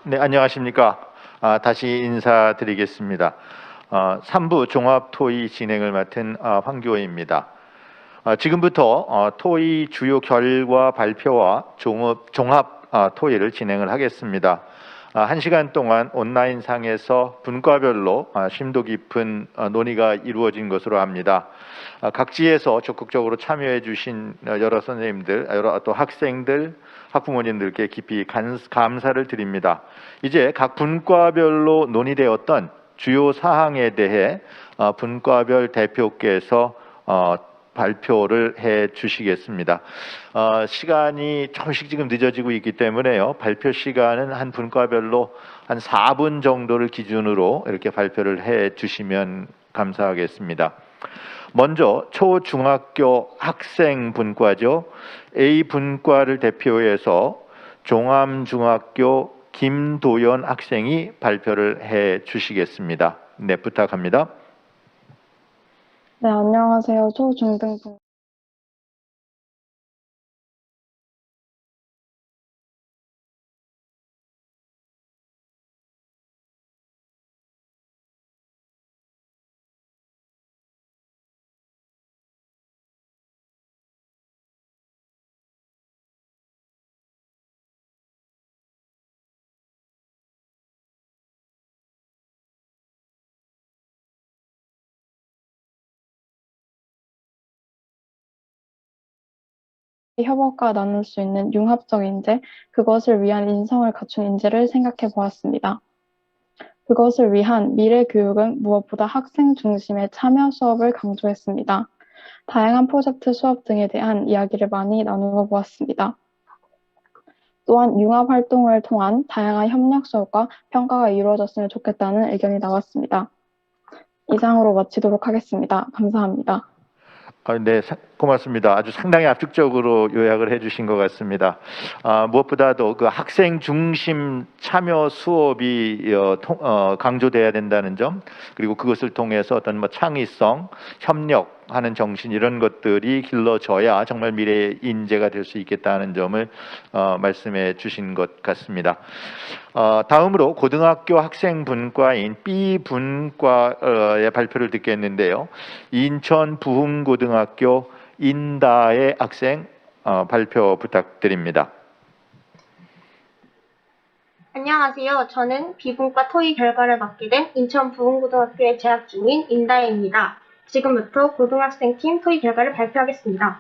네, 안녕하십니까. 다시 인사드리겠습니다. 3부 종합 토의 진행을 맡은 황교익입니다. 지금부터 토의 주요 결과 발표와 종합 토의를 진행을 하겠습니다. 1시간 동안 온라인상에서 분과별로 심도 깊은 논의가 이루어진 것으로 압니다. 각지에서 적극적으로 참여해 주신 여러 선생님들, 여러 또 학생들, 학부모님들께 깊이 감사를 드립니다. 이제 각 분과별로 논의되었던 주요 사항에 대해 분과별 대표께서 발표를 해 주시겠습니다. 시간이 조금씩 지금 늦어지고 있기 때문에요. 발표 시간은 한 분과별로 한 4분 정도를 기준으로 이렇게 발표를 해 주시면 감사하겠습니다. 먼저 초중학교 학생 분과죠. A 분과를 대표해서 종암중학교 김도연 학생이 발표를 해 주시겠습니다. 네, 부탁합니다. 네, 안녕하세요. 초중등부 협업과 나눌 수 있는 융합적 인재, 그것을 위한 인성을 갖춘 인재를 생각해 보았습니다. 그것을 위한 미래 교육은 무엇보다 학생 중심의 참여 수업을 강조했습니다. 다양한 프로젝트 수업 등에 대한 이야기를 많이 나누어 보았습니다. 또한 융합 활동을 통한 다양한 협력 수업과 평가가 이루어졌으면 좋겠다는 의견이 나왔습니다. 이상으로 마치도록 하겠습니다. 감사합니다. 네, 고맙습니다. 아주 상당히 압축적으로 요약을 해주신 것 같습니다. 무엇보다도 그 학생 중심 참여 수업이 강조돼야 된다는 점, 그리고 그것을 통해서 어떤 창의성, 협력하는 정신 이런 것들이 길러져야 정말 미래의 인재가 될 수 있겠다는 점을 말씀해 주신 것 같습니다. 다음으로 고등학교 학생 분과인 B 분과의 발표를 듣겠는데요. 인천 부흥고등학교 인다의 학생 발표 부탁드립니다. 안녕하세요. 저는 비분과 토의 결과를 맡게 된 인천 부흥고등학교에 재학 중인 인다혜입니다. 지금부터 고등학생팀 토의 결과를 발표하겠습니다.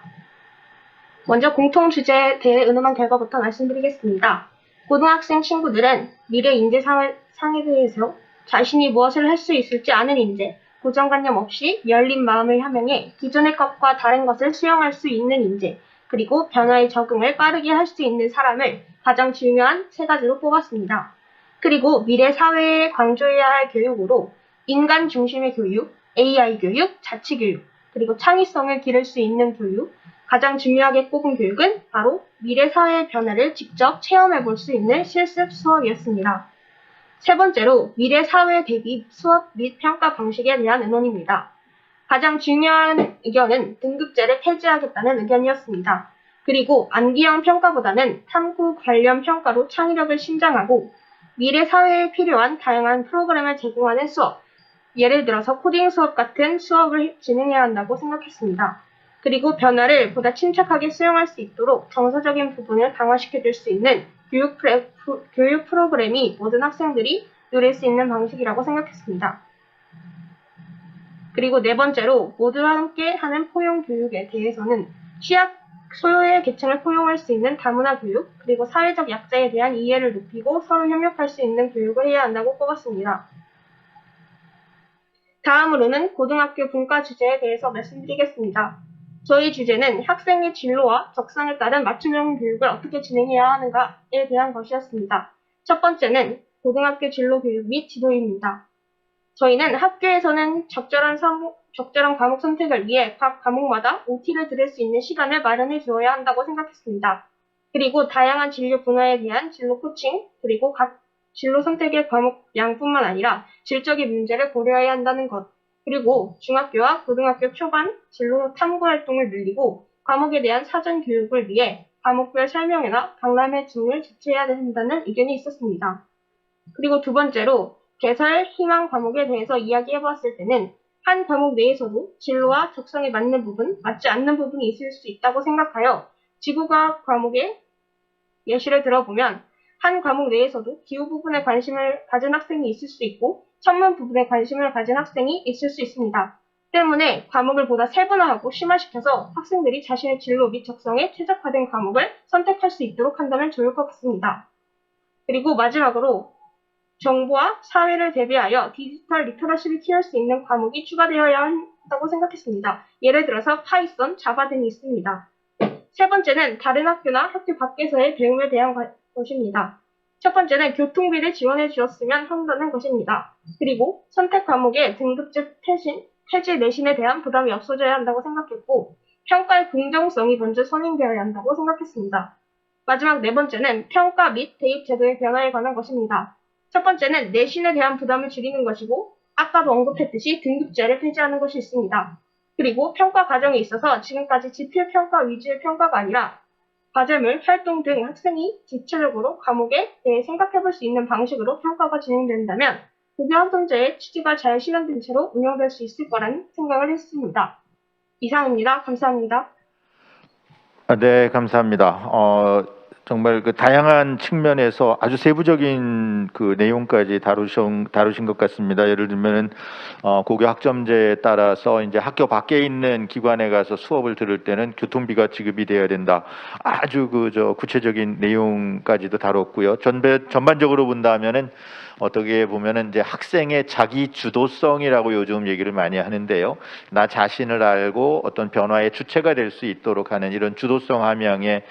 먼저 공통 주제에 대해 의논한 결과부터 말씀드리겠습니다. 고등학생 친구들은 미래 인재 상에 대해서 자신이 무엇을 할 수 있을지 아는 인재, 고정관념 없이 열린 마음을 함양해 기존의 것과 다른 것을 수용할 수 있는 인재, 그리고 변화에 적응을 빠르게 할 수 있는 사람을 가장 중요한 세 가지로 뽑았습니다. 그리고 미래 사회에 강조해야 할 교육으로 인간 중심의 교육, AI 교육, 자치 교육, 그리고 창의성을 기를 수 있는 교육, 가장 중요하게 꼽은 교육은 바로 미래 사회의 변화를 직접 체험해 볼 수 있는 실습 수업이었습니다. 세 번째로 미래 사회 대비 수업 및 평가 방식에 대한 의논입니다. 가장 중요한 의견은 등급제를 폐지하겠다는 의견이었습니다. 그리고 암기형 평가보다는 탐구 관련 평가로 창의력을 신장하고 미래 사회에 필요한 다양한 프로그램을 제공하는 수업, 예를 들어서 코딩 수업 같은 수업을 진행해야 한다고 생각했습니다. 그리고 변화를 보다 침착하게 수용할 수 있도록 정서적인 부분을 강화시켜줄 수 있는 교육 프로그램이 모든 학생들이 누릴 수 있는 방식이라고 생각했습니다. 그리고 네 번째로 모두와 함께 하는 포용 교육에 대해서는 취약, 소외 계층을 포용할 수 있는 다문화 교육, 그리고 사회적 약자에 대한 이해를 높이고 서로 협력할 수 있는 교육을 해야 한다고 꼽았습니다. 다음으로는 고등학교 분과 주제에 대해서 말씀드리겠습니다. 저희 주제는 학생의 진로와 적성에 따른 맞춤형 교육을 어떻게 진행해야 하는가에 대한 것이었습니다. 첫 번째는 고등학교 진로 교육 및 지도입니다. 저희는 학교에서는 적절한 과목 선택을 위해 각 과목마다 OT를 들을 수 있는 시간을 마련해 주어야 한다고 생각했습니다. 그리고 다양한 진로 분야에 대한 진로 코칭, 그리고 각 진로 선택의 과목량뿐만 아니라 질적인 문제를 고려해야 한다는 것, 그리고 중학교와 고등학교 초반 진로 탐구 활동을 늘리고 과목에 대한 사전 교육을 위해 과목별 설명회나 박람회 등을 주최해야 된다는 의견이 있었습니다. 그리고 두 번째로 개설 희망 과목에 대해서 이야기해보았을 때는 한 과목 내에서도 진로와 적성에 맞는 부분, 맞지 않는 부분이 있을 수 있다고 생각하여 지구과학 과목의 예시를 들어보면 한 과목 내에서도 기후 부분에 관심을 가진 학생이 있을 수 있고 천문 부분에 관심을 가진 학생이 있을 수 있습니다. 때문에 과목을 보다 세분화하고 심화시켜서 학생들이 자신의 진로 및 적성에 최적화된 과목을 선택할 수 있도록 한다면 좋을 것 같습니다. 그리고 마지막으로 정보와 사회를 대비하여 디지털 리터러시를 키울 수 있는 과목이 추가되어야 한다고 생각했습니다. 예를 들어서 파이썬, 자바 등이 있습니다. 세 번째는 다른 학교나 학교 밖에서의 배움에 대한 것입니다. 첫 번째는 교통비를 지원해 주었으면 한다는 것입니다. 그리고 선택 과목의 등급제 폐지 내신에 대한 부담이 없어져야 한다고 생각했고 평가의 공정성이 먼저 선행되어야 한다고 생각했습니다. 마지막 네 번째는 평가 및 대입 제도의 변화에 관한 것입니다. 첫 번째는 내신에 대한 부담을 줄이는 것이고 아까도 언급했듯이 등급제를 폐지하는 것이 있습니다. 그리고 평가 과정에 있어서 지금까지 지필 평가 위주의 평가가 아니라 과제물, 활동 등 학생이 집체적으로 과목에 대해 생각해 볼 수 있는 방식으로 평가가 진행된다면 고교 학점제의 취지가 잘 실현된 채로 운영될 수 있을 거라는 생각을 했습니다. 이상입니다. 감사합니다. 네, 감사합니다. 정말 그 다양한 측면에서 아주 세부적인 그 내용까지 다루신 것 같습니다. 예를 들면은 고교 학점제에 따라서 이제 학교 밖에 있는 기관에 가서 수업을 들을 때는 교통비가 지급이 되어야 된다. 아주 구체적인 내용까지도 다뤘고요. 전반적으로 본다면은 어떻게 보면은 이제 학생의 자기 주도성이라고 요즘 얘기를 많이 하는데요. 나 자신을 알고 어떤 변화의 주체가 될 수 있도록 하는 이런 주도성 함양에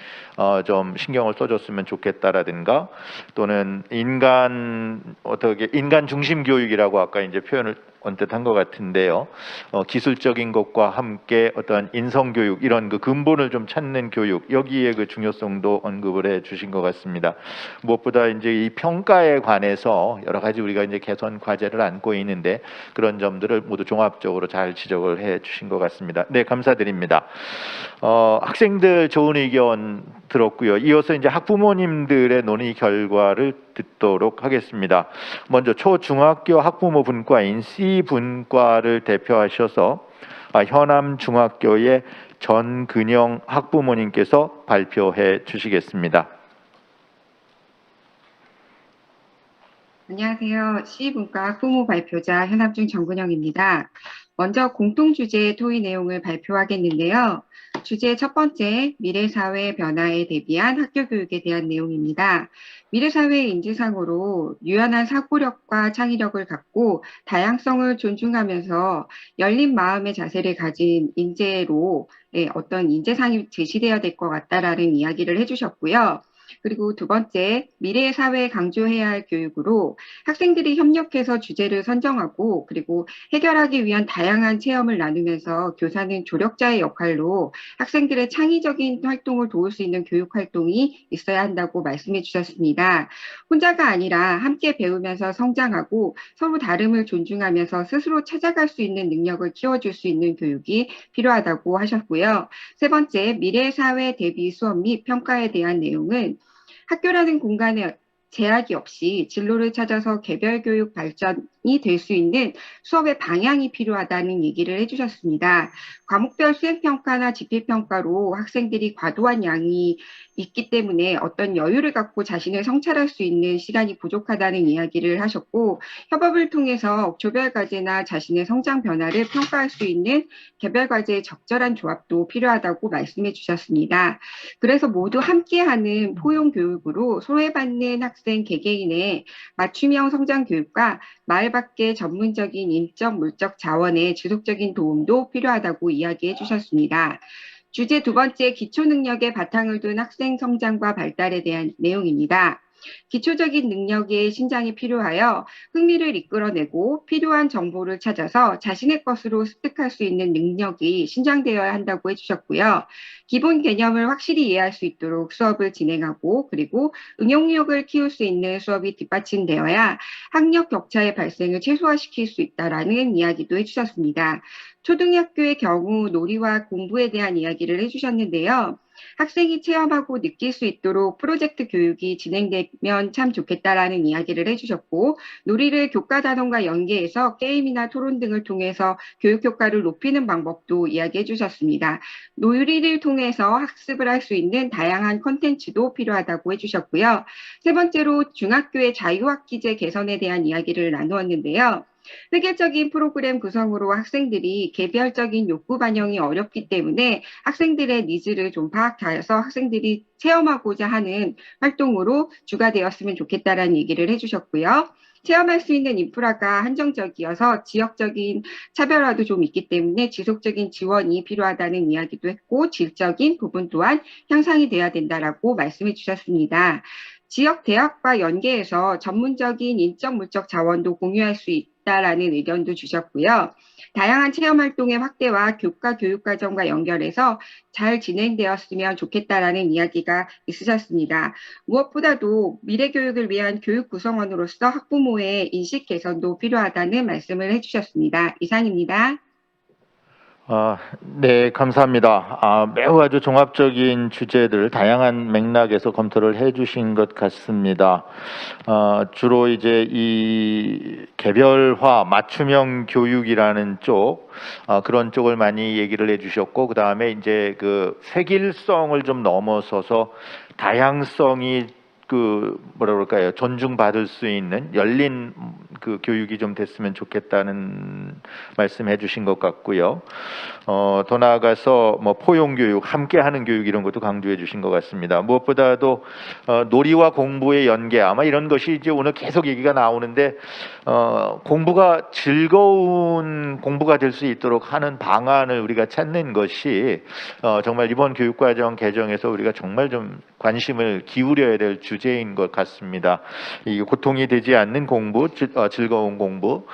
좀 신경을 써줬으면 좋겠다라든가 또는 인간 중심 교육이라고 아까 이제 표현을 언뜻 한 것 같은데요. 기술적인 것과 함께 어떤 인성 교육 이런 그 근본을 좀 찾는 교육 여기에 그 중요성도 언급을 해 주신 것 같습니다. 무엇보다 이제 이 평가에 관해서 여러 가지 우리가 이제 개선 과제를 안고 있는데 그런 점들을 모두 종합적으로 잘 지적을 해 주신 것 같습니다. 네, 감사드립니다. 학생들 좋은 의견 들었고요. 이어서 이제 학부모님들의 논의 결과를 듣도록 하겠습니다. 먼저 초중학교 학부모 분과인 C 분과를 대표하셔서 현암 중학교의 전근영 학부모님께서 발표해 주시겠습니다. 안녕하세요. C분과 학부모 발표자 현암중 정근영입니다. 먼저 공통주제 토의 내용을 발표하겠는데요. 주제 첫 번째, 미래사회 변화에 대비한 학교교육에 대한 내용입니다. 미래사회의 인지상으로 유연한 사고력과 창의력을 갖고 다양성을 존중하면서 열린 마음의 자세를 가진 인재로 어떤 인재상이 제시되어야 될 것 같다라는 이야기를 해주셨고요. 그리고 두 번째, 미래의 사회에 강조해야 할 교육으로 학생들이 협력해서 주제를 선정하고 그리고 해결하기 위한 다양한 체험을 나누면서 교사는 조력자의 역할로 학생들의 창의적인 활동을 도울 수 있는 교육 활동이 있어야 한다고 말씀해 주셨습니다. 혼자가 아니라 함께 배우면서 성장하고 서로 다름을 존중하면서 스스로 찾아갈 수 있는 능력을 키워줄 수 있는 교육이 필요하다고 하셨고요. 세 번째, 미래의 사회 대비 수업 및 평가에 대한 내용은 학교라는 공간에 제약이 없이 진로를 찾아서 개별 교육 발전이 될 수 있는 수업의 방향이 필요하다는 얘기를 해주셨습니다. 과목별 수행평가나 지필평가로 학생들이 과도한 양이 있기 때문에 어떤 여유를 갖고 자신을 성찰할 수 있는 시간이 부족하다는 이야기를 하셨고 협업을 통해서 조별과제나 자신의 성장 변화를 평가할 수 있는 개별과제의 적절한 조합도 필요하다고 말씀해 주셨습니다. 그래서 모두 함께하는 포용교육으로 소외받는 학생 개개인의 맞춤형 성장 교육과 마을 밖의 전문적인 인적, 물적 자원의 지속적인 도움도 필요하다고 이야기해 주셨습니다. 주제 두 번째, 기초 능력의 바탕을 둔 학생 성장과 발달에 대한 내용입니다. 기초적인 능력의 신장이 필요하여 흥미를 이끌어내고 필요한 정보를 찾아서 자신의 것으로 습득할 수 있는 능력이 신장되어야 한다고 해주셨고요. 기본 개념을 확실히 이해할 수 있도록 수업을 진행하고 그리고 응용력을 키울 수 있는 수업이 뒷받침되어야 학력 격차의 발생을 최소화시킬 수 있다라는 이야기도 해주셨습니다. 초등학교의 경우 놀이와 공부에 대한 이야기를 해주셨는데요. 학생이 체험하고 느낄 수 있도록 프로젝트 교육이 진행되면 참 좋겠다라는 이야기를 해주셨고, 놀이를 교과 단원과 연계해서 게임이나 토론 등을 통해서 교육 효과를 높이는 방법도 이야기해 주셨습니다. 놀이를 통해서 학습을 할 수 있는 다양한 콘텐츠도 필요하다고 해주셨고요. 세 번째로 중학교의 자유학기제 개선에 대한 이야기를 나누었는데요. 획일적인 프로그램 구성으로 학생들이 개별적인 욕구 반영이 어렵기 때문에 학생들의 니즈를 좀 파악하여서 학생들이 체험하고자 하는 활동으로 주가 되었으면 좋겠다라는 얘기를 해주셨고요. 체험할 수 있는 인프라가 한정적이어서 지역적인 차별화도 좀 있기 때문에 지속적인 지원이 필요하다는 이야기도 했고, 질적인 부분 또한 향상이 돼야 된다라고 말씀해 주셨습니다. 지역 대학과 연계해서 전문적인 인적 물적 자원도 공유할 수 있다라는 의견도 주셨고요. 다양한 체험 활동의 확대와 교과 교육과정과 연결해서 잘 진행되었으면 좋겠다라는 이야기가 있으셨습니다. 무엇보다도 미래 교육을 위한 교육 구성원으로서 학부모의 인식 개선도 필요하다는 말씀을 해주셨습니다. 이상입니다. 네, 감사합니다. 매우 아주 종합적인 주제들 다양한 맥락에서 검토를 해주신 것 같습니다. 주로 이제 이 개별화 맞춤형 교육이라는 쪽, 그런 쪽을 많이 얘기를 해주셨고, 그 다음에 이제 그 획일성을 좀 넘어서서 다양성이 뭐라 그럴까요? 존중받을 수 있는 열린 그 교육이 좀 됐으면 좋겠다는 말씀해 주신 것 같고요. 더 나아가서 뭐 포용 교육, 함께하는 교육 이런 것도 강조해 주신 것 같습니다. 무엇보다도 놀이와 공부의 연계, 아마 이런 것이 이제 오늘 계속 얘기가 나오는데 공부가 즐거운 공부가 될 수 있도록 하는 방안을 우리가 찾는 것이 정말 이번 교육과정 개정에서 우리가 정말 좀 관심을 기울여야 될 주제인 것 같습니다. 이 고통이 되지 않는 공부, 즐거운 공부,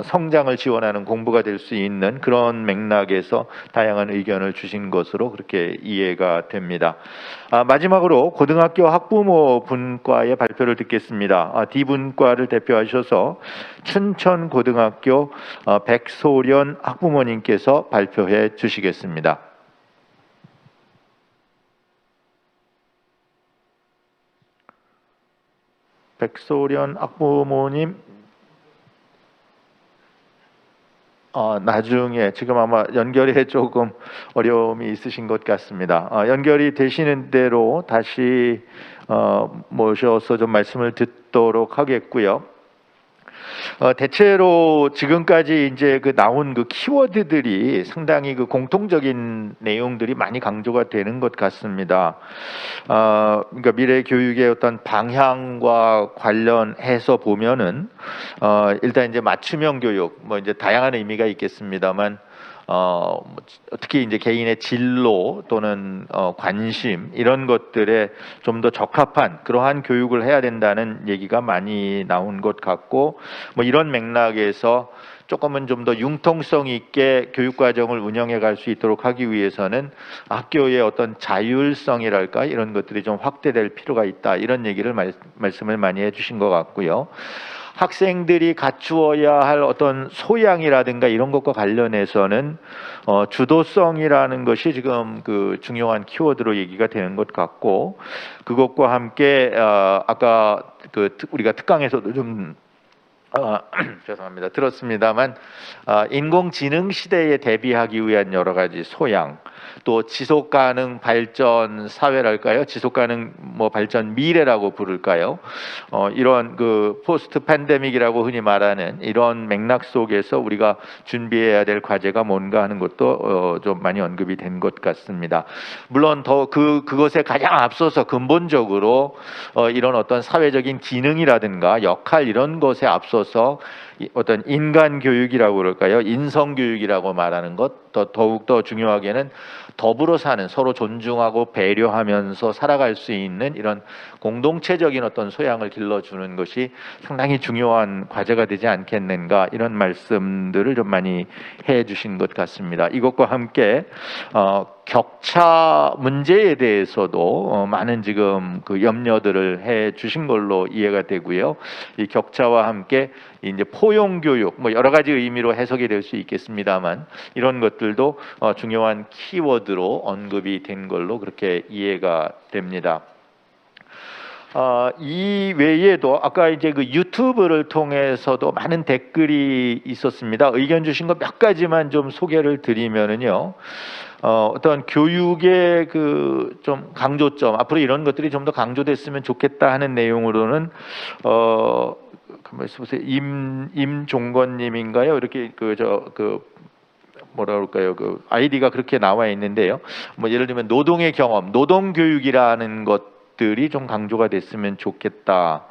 성장을 지원하는 공부가 될 수 있는 그런 맥락에서 다양한 의견을 주신 것으로 그렇게 이해가 됩니다. 마지막으로 고등학교 학부모 분과의 발표를 듣겠습니다. D분과를 대표하셔서 춘천고등학교 백소련 학부모님께서 발표해 주시겠습니다. 백소련 학부모님, 나중에 지금 아마 연결에 조금 어려움이 있으신 것 같습니다. 연결이 되시는 대로 다시 모셔서 좀 말씀을 듣도록 하겠고요. 대체로 지금까지 이제 그 나온 그 키워드들이 상당히 그 공통적인 내용들이 많이 강조가 되는 것 같습니다. 그러니까 미래 교육의 어떤 방향과 관련해서 보면은 일단 이제 맞춤형 교육, 뭐 이제 다양한 의미가 있겠습니다만. 특히 이제 개인의 진로 또는 관심 이런 것들에 좀 더 적합한 그러한 교육을 해야 된다는 얘기가 많이 나온 것 같고, 뭐 이런 맥락에서 조금은 좀 더 융통성 있게 교육 과정을 운영해 갈 수 있도록 하기 위해서는 학교의 어떤 자율성이랄까 이런 것들이 좀 확대될 필요가 있다, 이런 얘기를 말씀을 많이 해주신 것 같고요. 학생들이 갖추어야 할 어떤 소양이라든가 이런 것과 관련해서는 주도성이라는 것이 지금 그 중요한 키워드로 얘기가 되는 것 같고, 그것과 함께 아까 그 우리가 특강에서도 좀 죄송합니다. 들었습니다만 인공지능 시대에 대비하기 위한 여러 가지 소양, 또 지속 가능 발전 사회랄까요? 지속 가능 뭐 발전 미래라고 부를까요? 이런 그 포스트 팬데믹이라고 흔히 말하는 이런 맥락 속에서 우리가 준비해야 될 과제가 뭔가 하는 것도 좀 많이 언급이 된 것 같습니다. 물론 더 그것에 가장 앞서서 근본적으로 이런 어떤 사회적인 기능이라든가 역할 이런 것에 앞서서 어떤 인간 교육이라고 그럴까요? 인성 교육이라고 말하는 것, 더욱더 중요하게는 더불어 사는, 서로 존중하고 배려하면서 살아갈 수 있는 이런 공동체적인 어떤 소양을 길러주는 것이 상당히 중요한 과제가 되지 않겠는가, 이런 말씀들을 좀 많이 해 주신 것 같습니다. 이것과 함께 격차 문제에 대해서도 많은 지금 그 염려들을 해 주신 걸로 이해가 되고요. 이 격차와 함께 이제 포용 교육 뭐 여러 가지 의미로 해석이 될 수 있겠습니다만 이런 것들도 중요한 키워드로 언급이 된 걸로 그렇게 이해가 됩니다. 이 외에도 아까 이제 그 유튜브를 통해서도 많은 댓글이 있었습니다. 의견 주신 거 몇 가지만 좀 소개를 드리면은요. 어떤 교육의 그 좀 강조점, 앞으로 이런 것들이 좀 더 강조됐으면 좋겠다 하는 내용으로는 가만히 있어보세요. 임종건님인가요? 이렇게 뭐라 그럴까요? 그 아이디가 그렇게 나와 있는데요. 뭐 예를 들면 노동의 경험, 노동 교육이라는 것들이 좀 강조가 됐으면 좋겠다.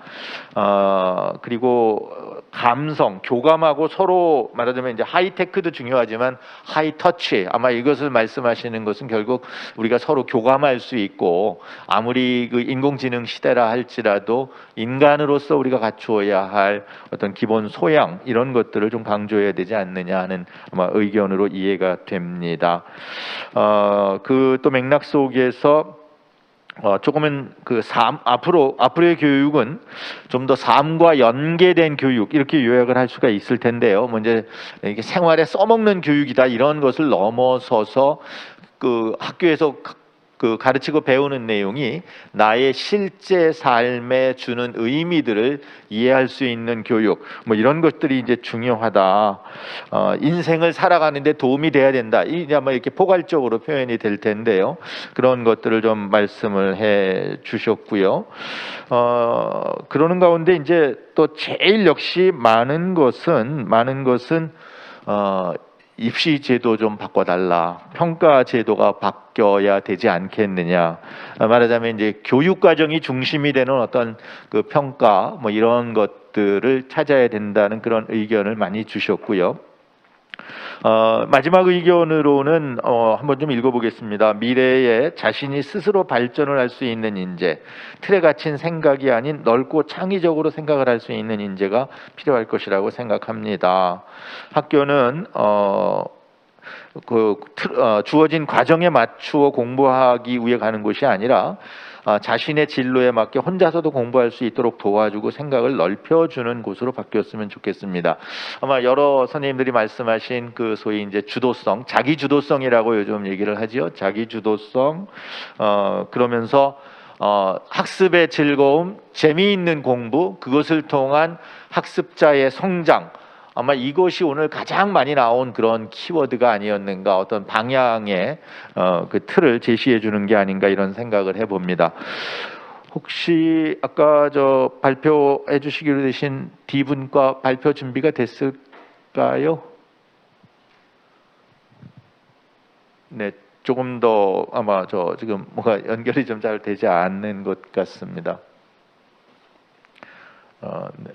그리고 감성, 교감하고 서로 말하자면 이제 하이테크도 중요하지만 하이터치, 아마 이것을 말씀하시는 것은 결국 우리가 서로 교감할 수 있고 아무리 그 인공지능 시대라 할지라도 인간으로서 우리가 갖추어야 할 어떤 기본 소양 이런 것들을 좀 강조해야 되지 않느냐 하는 아마 의견으로 이해가 됩니다. 그 또 맥락 속에서 조금은 그 앞으로의 교육은 좀 더 삶과 연계된 교육 이렇게 요약을 할 수가 있을 텐데요. 뭐 이제 이게 생활에 써먹는 교육이다 이런 것을 넘어서서 그 학교에서 그 가르치고 배우는 내용이 나의 실제 삶에 주는 의미들을 이해할 수 있는 교육 뭐 이런 것들이 이제 중요하다. 인생을 살아가는데 도움이 돼야 된다. 이제 아마 이렇게 포괄적으로 표현이 될 텐데요. 그런 것들을 좀 말씀을 해 주셨고요. 그러는 가운데 이제 또 제일 역시 많은 것은 입시 제도 좀 바꿔달라. 평가 제도가 바뀌어야 되지 않겠느냐. 말하자면 이제 교육 과정이 중심이 되는 어떤 그 평가 뭐 이런 것들을 찾아야 된다는 그런 의견을 많이 주셨고요. 마지막 의견으로는 한번 좀 읽어보겠습니다. 미래에 자신이 스스로 발전을 할 수 있는 인재, 틀에 갇힌 생각이 아닌 넓고 창의적으로 생각을 할 수 있는 인재가 필요할 것이라고 생각합니다. 학교는 주어진 과정에 맞추어 공부하기 위해 가는 곳이 아니라 자신의 진로에 맞게 혼자서도 공부할 수 있도록 도와주고 생각을 넓혀주는 곳으로 바뀌었으면 좋겠습니다. 아마 여러 선생님들이 말씀하신 그 소위 이제 주도성, 자기 주도성이라고 요즘 얘기를 하지요. 자기 주도성. 그러면서 학습의 즐거움, 재미있는 공부, 그것을 통한 학습자의 성장. 아마 이것이 오늘 가장 많이 나온 그런 키워드가 아니었는가, 어떤 방향의 그 틀을 제시해 주는 게 아닌가 이런 생각을 해봅니다. 혹시 아까 저 발표해 주시기로 되신 D분과 발표 준비가 됐을까요? 네, 조금 더 아마 저 지금 뭐가 연결이 좀 잘 되지 않는 것 같습니다. 네.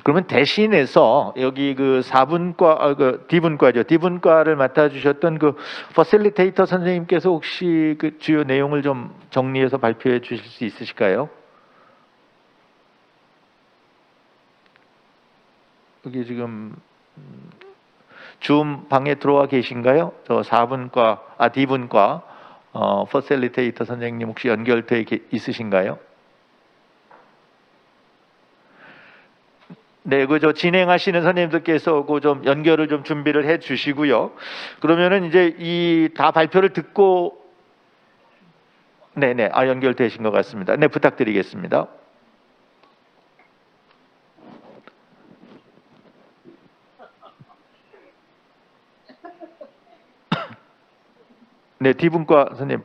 그러면 대신해서 여기 그 4분과 그 D분과죠. D분과를 맡아 주셨던 그 퍼실리테이터 선생님께서 혹시 그 주요 내용을 좀 정리해서 발표해 주실 수 있으실까요? 여기 지금 줌 방에 들어와 계신가요? 저 4분과 D분과 퍼실리테이터 선생님 혹시 연결돼 있으신가요? 네, 그저 진행하시는 선생님들께서 그 좀 연결을 좀 준비를 해 주시고요. 그러면은 이제 이 다 발표를 듣고, 네네, 연결되신 것 같습니다. 네, 부탁드리겠습니다. 네, D분과 선생님,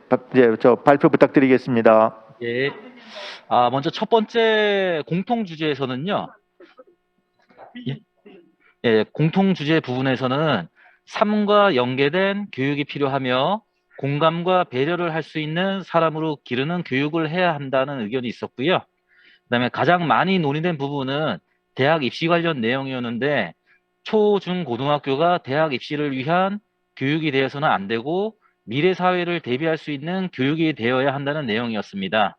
저 발표 부탁드리겠습니다. 예. 먼저 첫 번째 공통 주제에서는요. 공통 주제 부분에서는 삶과 연계된 교육이 필요하며 공감과 배려를 할 수 있는 사람으로 기르는 교육을 해야 한다는 의견이 있었고요. 그다음에 가장 많이 논의된 부분은 대학 입시 관련 내용이었는데 초, 중, 고등학교가 대학 입시를 위한 교육이 되어서는 안 되고 미래 사회를 대비할 수 있는 교육이 되어야 한다는 내용이었습니다.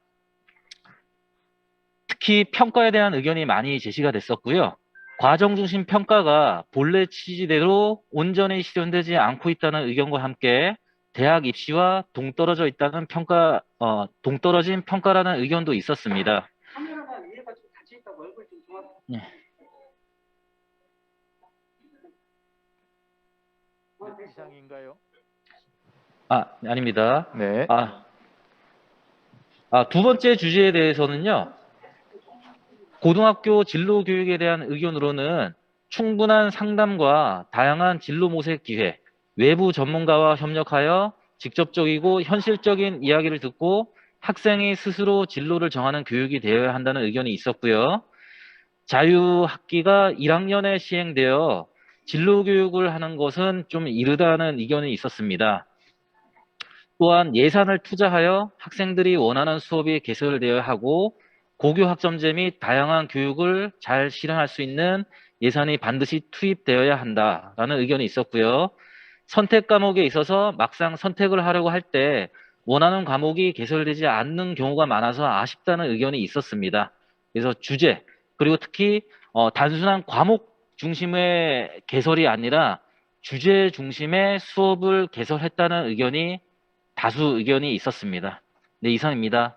특히 평가에 대한 의견이 많이 제시가 됐었고요. 과정 중심 평가가 본래 취지대로 온전히 실현되지 않고 있다는 의견과 함께 대학 입시와 동떨어져 있다는 동떨어진 평가라는 의견도 있었습니다. 네. 이상인가요? 아닙니다. 네. 두 번째 주제에 대해서는요, 고등학교 진로 교육에 대한 의견으로는 충분한 상담과 다양한 진로 모색 기회, 외부 전문가와 협력하여 직접적이고 현실적인 이야기를 듣고 학생이 스스로 진로를 정하는 교육이 되어야 한다는 의견이 있었고요. 자유학기가 1학년에 시행되어 진로 교육을 하는 것은 좀 이르다는 의견이 있었습니다. 또한 예산을 투자하여 학생들이 원하는 수업이 개설되어야 하고 고교 학점제 및 다양한 교육을 잘 실현할 수 있는 예산이 반드시 투입되어야 한다라는 의견이 있었고요. 선택 과목에 있어서 막상 선택을 하려고 할 때 원하는 과목이 개설되지 않는 경우가 많아서 아쉽다는 의견이 있었습니다. 그래서 주제, 그리고 특히 단순한 과목 중심의 개설이 아니라 주제 중심의 수업을 개설했다는 의견이 다수 의견이 있었습니다. 네, 이상입니다.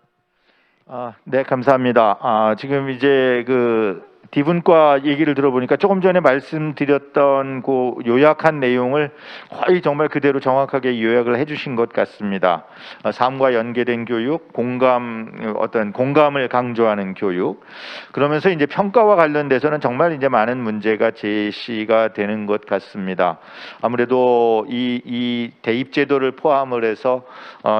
네, 감사합니다. 지금 이제 그 D분과 얘기를 들어보니까 조금 전에 말씀드렸던 그 요약한 내용을 거의 정말 그대로 정확하게 요약을 해주신 것 같습니다. 삶과 연계된 교육, 어떤 공감을 강조하는 교육. 그러면서 이제 평가와 관련돼서는 정말 이제 많은 문제가 제시가 되는 것 같습니다. 아무래도 이 대입 제도를 포함을 해서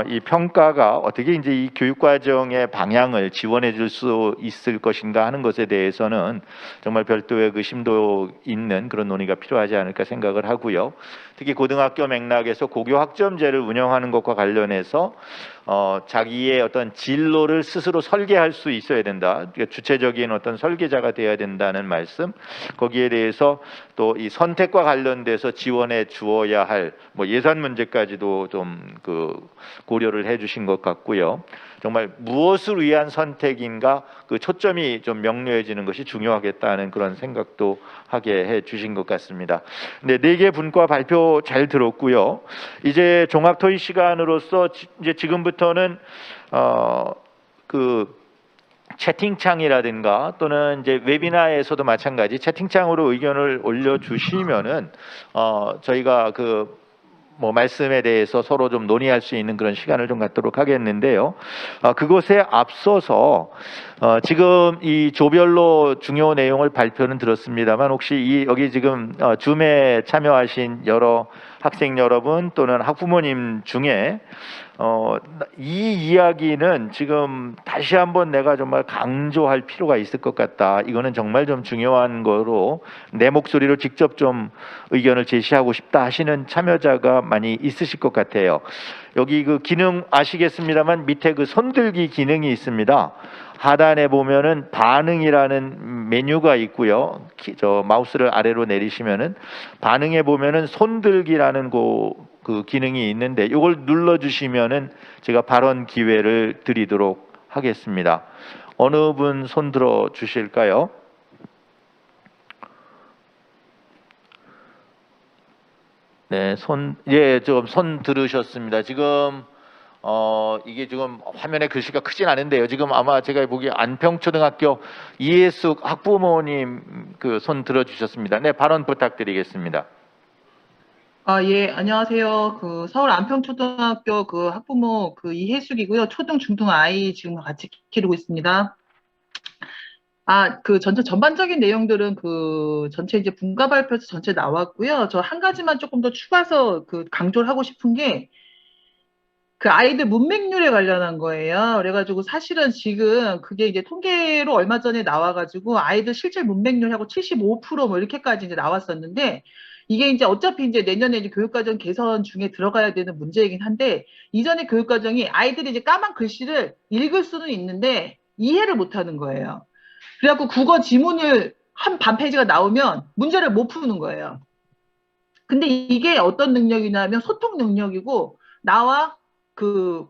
이 평가가 어떻게 이제 이 교육 과정의 방향을 지원해 줄 수 있을 것인가 하는 것에 대해서는 정말 별도의 그 심도 있는 그런 논의가 필요하지 않을까 생각을 하고요. 특히 고등학교 맥락에서 고교 학점제를 운영하는 것과 관련해서 자기의 어떤 진로를 스스로 설계할 수 있어야 된다. 그러니까 주체적인 어떤 설계자가 되어야 된다는 말씀. 거기에 대해서 또 이 선택과 관련돼서 지원해 주어야 할 뭐 예산 문제까지도 좀 그 고려를 해주신 것 같고요. 정말 무엇을 위한 선택인가 그 초점이 좀 명료해지는 것이 중요하겠다는 그런 생각도 하게 해주신 것 같습니다. 네, 4개 분과 발표 잘 들었고요. 이제 종합 토의 시간으로서 이제 지금부터는 그 채팅창이라든가 또는 이제 웨비나에서도 마찬가지 채팅창으로 의견을 올려주시면은 저희가 그 뭐 말씀에 대해서 서로 좀 논의할 수 있는 그런 시간을 좀 갖도록 하겠는데요. 그것에 앞서서 지금 이 조별로 중요 내용을 발표는 들었습니다만 혹시 여기 지금 줌에 참여하신 여러 학생 여러분 또는 학부모님 중에 이 이야기는 지금 다시 한번 내가 정말 강조할 필요가 있을 것 같다. 이거는 정말 좀 중요한 거로 내 목소리로 직접 좀 의견을 제시하고 싶다 하시는 참여자가 많이 있으실 것 같아요. 여기 그 기능 아시겠습니다만 밑에 그 손들기 기능이 있습니다. 하단에 보면은 반응이라는 메뉴가 있고요. 저 마우스를 아래로 내리시면은 반응에 보면은 손들기라는 그 기능이 있는데 이걸 눌러주시면은 제가 발언 기회를 드리도록 하겠습니다. 어느 분 손 들어 주실까요? 네, 지금 손 들으셨습니다. 지금 이게 지금 화면에 글씨가 크진 않은데요. 지금 아마 제가 보기에 안평초등학교 이해숙 학부모님 그 손 들어주셨습니다. 네, 발언 부탁드리겠습니다. 예, 안녕하세요. 그 서울 안평초등학교 그 학부모 그 이혜숙이고요. 초등, 중등 아이 지금 같이 기르고 있습니다. 그 전반적인 내용들은 그 전체 이제 분과 발표에서 전체 나왔고요. 저 한 가지만 조금 더 추가해서 그 강조를 하고 싶은 게 그 아이들 문맹률에 관련한 거예요. 그래가지고 사실은 지금 그게 이제 통계로 얼마 전에 나와가지고 아이들 실제 문맹률하고 75%뭐 이렇게까지 이제 나왔었는데 이게 이제 어차피 이제 내년에 이제 교육과정 개선 중에 들어가야 되는 문제이긴 한데 이전에 교육과정이 아이들이 이제 까만 글씨를 읽을 수는 있는데 이해를 못하는 거예요. 그래갖고 국어 지문을 한 반 페이지가 나오면 문제를 못 푸는 거예요. 근데 이게 어떤 능력이냐면 소통 능력이고 나와 그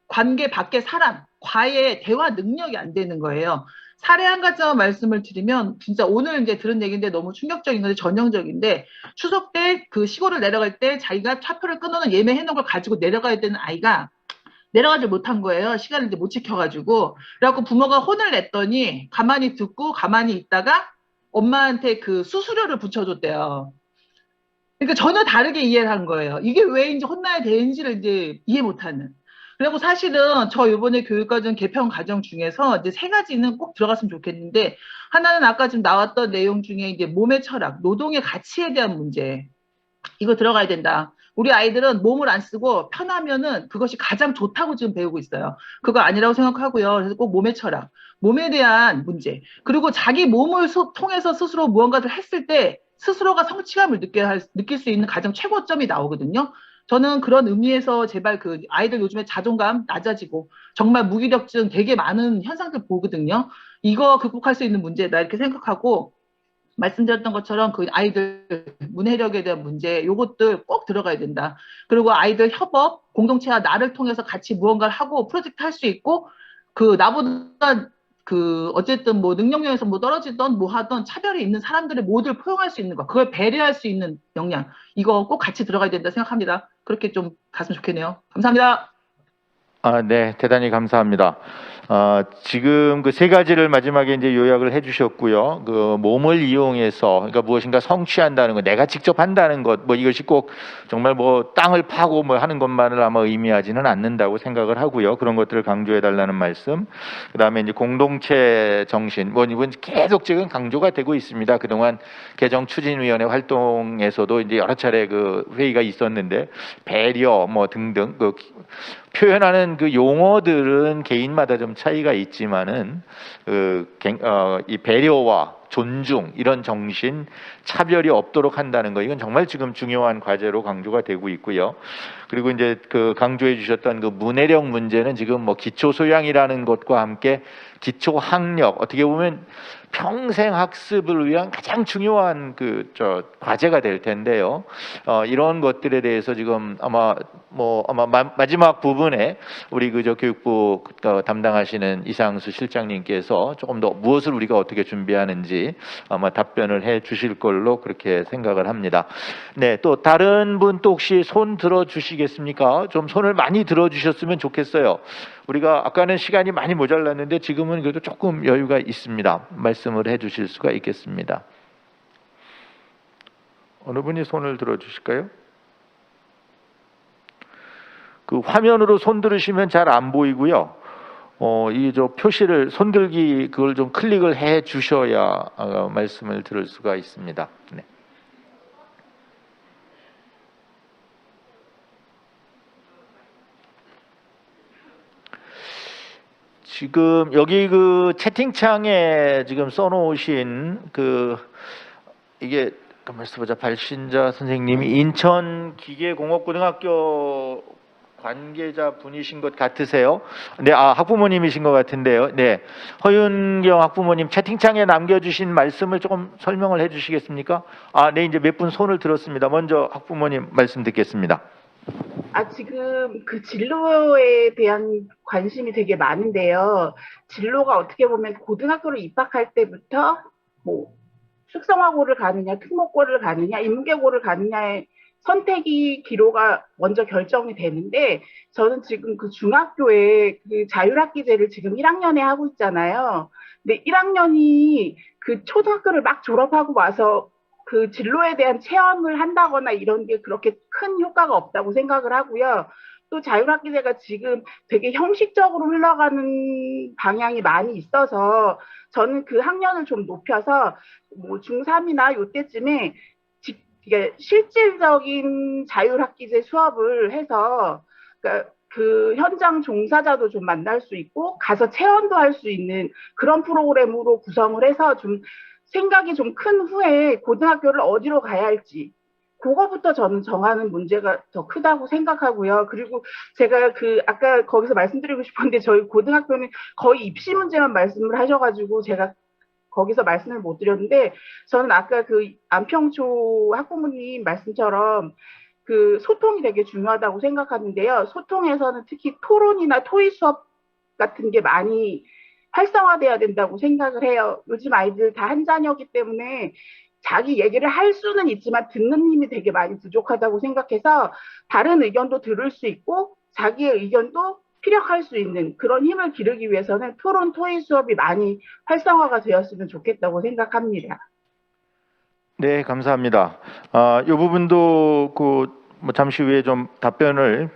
관계 밖의 사람과의 대화 능력이 안 되는 거예요. 사례 한 가지만 말씀을 드리면 진짜 오늘 이제 들은 얘기인데 너무 충격적인 건데 전형적인데 추석 때 그 시골을 내려갈 때 자기가 차표를 끊어놓은 예매해 놓은 걸 가지고 내려가야 되는 아이가 내려가지 못한 거예요. 시간을 이제 못 지켜가지고. 그래갖고 부모가 혼을 냈더니 가만히 듣고 가만히 있다가 엄마한테 그 수수료를 붙여줬대요. 그러니까 전혀 다르게 이해를 한 거예요. 이게 왜 이제 혼나야 되는지를 이제 이해 못하는. 그리고 사실은 저 이번에 교육과정 개편 과정 중에서 이제 세 가지는 꼭 들어갔으면 좋겠는데 하나는 아까 지금 나왔던 내용 중에 이제 몸의 철학, 노동의 가치에 대한 문제. 이거 들어가야 된다. 우리 아이들은 몸을 안 쓰고 편하면은 그것이 가장 좋다고 지금 배우고 있어요. 그거 아니라고 생각하고요. 그래서 꼭 몸의 철학, 몸에 대한 문제. 그리고 자기 몸을 통해서 스스로 무언가를 했을 때 스스로가 성취감을 느낄 수 있는 가장 최고점이 나오거든요. 저는 그런 의미에서 제발 그 아이들 요즘에 자존감 낮아지고 정말 무기력증 되게 많은 현상들 보거든요. 이거 극복할 수 있는 문제다 이렇게 생각하고 말씀드렸던 것처럼 그 아이들 문해력에 대한 문제 요것들 꼭 들어가야 된다. 그리고 아이들 협업, 공동체와 나를 통해서 같이 무언가를 하고 프로젝트 할 수 있고 그 나보다 그 어쨌든 뭐 능력면에서 뭐 떨어지던 뭐 하던 차별이 있는 사람들의 모두를 포용할 수 있는 거 그걸 배려할 수 있는 역량 이거 꼭 같이 들어가야 된다 생각합니다. 그렇게 좀 갔으면 좋겠네요. 감사합니다. 네, 대단히 감사합니다. 지금 그 세 가지를 마지막에 이제 요약을 해주셨고요. 그 몸을 이용해서, 그러니까 무엇인가 성취한다는 것, 내가 직접 한다는 것, 뭐 이것이 꼭 정말 뭐 땅을 파고 뭐 하는 것만을 아마 의미하지는 않는다고 생각을 하고요. 그런 것들을 강조해 달라는 말씀. 그다음에 이제 공동체 정신, 뭐 이건 계속 지금 강조가 되고 있습니다. 그동안 개정추진위원회 활동에서도 이제 여러 차례 그 회의가 있었는데 배려 뭐 등등 그 표현하는 그 용어들은 개인마다 좀 차이가 있지만은 이 배려와 존중 이런 정신 차별이 없도록 한다는 거 이건 정말 지금 중요한 과제로 강조가 되고 있고요. 그리고 이제 그 강조해 주셨던 그 문해력 문제는 지금 뭐 기초 소양이라는 것과 함께 기초 학력 어떻게 보면 평생 학습을 위한 가장 중요한 과제가 될 텐데요. 이런 것들에 대해서 지금 아마 마지막 부분에 우리 그저 교육부 담당하시는 이상수 실장님께서 조금 더 무엇을 우리가 어떻게 준비하는지 아마 답변을 해 주실 걸로 그렇게 생각을 합니다. 네, 또 다른 분 또 혹시 손 들어 주시겠습니까? 좀 손을 많이 들어 주셨으면 좋겠어요. 우리가 아까는 시간이 많이 모자랐는데 지금은 그래도 조금 여유가 있습니다. 말씀을 해 주실 수가 있겠습니다. 어느 분이 손을 들어 주실까요? 그 화면으로 손 들으시면 잘 안 보이고요. 이 저 표시를 손들기 그걸 좀 클릭을 해 주셔야 말씀을 들을 수가 있습니다. 네. 지금 여기 그 채팅창에 지금 써놓으신 이게 가만 있어보자. 발신자 선생님이 인천기계공업고등학교 관계자 분이신 것 같으세요? 네, 학부모님이신 것 같은데요. 네, 허윤경 학부모님 채팅창에 남겨주신 말씀을 조금 설명을 해주시겠습니까? 네, 이제 몇 분 손을 들었습니다. 먼저 학부모님 말씀 듣겠습니다. 지금 그 진로에 대한 관심이 되게 많은데요. 진로가 어떻게 보면 고등학교를 입학할 때부터 뭐 숙성화고를 가느냐, 특목고를 가느냐, 인문계고를 가느냐의 선택이 기로가 먼저 결정이 되는데 저는 지금 그 중학교에 그 자율학기제를 지금 1학년에 하고 있잖아요. 근데 1학년이 그 초등학교를 막 졸업하고 와서 그 진로에 대한 체험을 한다거나 이런 게 그렇게 큰 효과가 없다고 생각을 하고요. 또 자율학기제가 지금 되게 형식적으로 흘러가는 방향이 많이 있어서 저는 그 학년을 좀 높여서 뭐 중3이나 요때쯤에 실질적인 자율학기제 수업을 해서 그러니까 그 현장 종사자도 좀 만날 수 있고 가서 체험도 할 수 있는 그런 프로그램으로 구성을 해서 좀 생각이 좀 큰 후에 고등학교를 어디로 가야 할지 그거부터 저는 정하는 문제가 더 크다고 생각하고요. 그리고 제가 아까 거기서 말씀드리고 싶었는데 저희 고등학교는 거의 입시 문제만 말씀을 하셔가지고 제가 거기서 말씀을 못 드렸는데 저는 아까 그 안평초 학부모님 말씀처럼 그 소통이 되게 중요하다고 생각하는데요. 소통에서는 특히 토론이나 토의 수업 같은 게 많이 활성화돼야 된다고 생각을 해요. 요즘 아이들 다 한 자녀이기 때문에 자기 얘기를 할 수는 있지만 듣는 힘이 되게 많이 부족하다고 생각해서 다른 의견도 들을 수 있고 자기의 의견도 피력할 수 있는 그런 힘을 기르기 위해서는 토론 토의 수업이 많이 활성화가 되었으면 좋겠다고 생각합니다. 네, 감사합니다. 이 부분도 뭐 잠시 후에 좀 답변을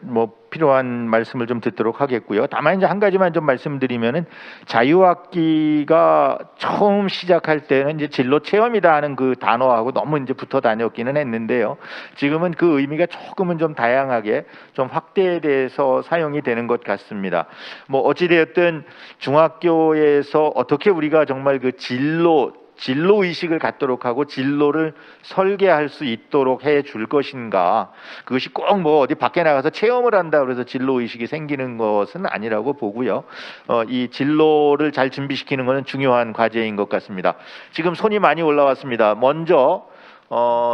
필요한 말씀을 좀 듣도록 하겠고요. 다만 이제 한 가지만 좀 말씀드리면은 자유학기가 처음 시작할 때는 이제 진로 체험이다 하는 그 단어하고 너무 이제 붙어 다녔기는 했는데요. 지금은 그 의미가 조금은 좀 다양하게 좀 확대돼서 사용이 되는 것 같습니다. 뭐 어찌되었든 중학교에서 어떻게 우리가 정말 그 진로 의식을 갖도록 하고 진로를 설계할 수 있도록 해 줄 것인가. 그것이 꼭 뭐 어디 밖에 나가서 체험을 한다 그래서 진로 의식이 생기는 것은 아니라고 보고요. 이 진로를 잘 준비시키는 것은 중요한 과제인 것 같습니다. 지금 손이 많이 올라왔습니다. 먼저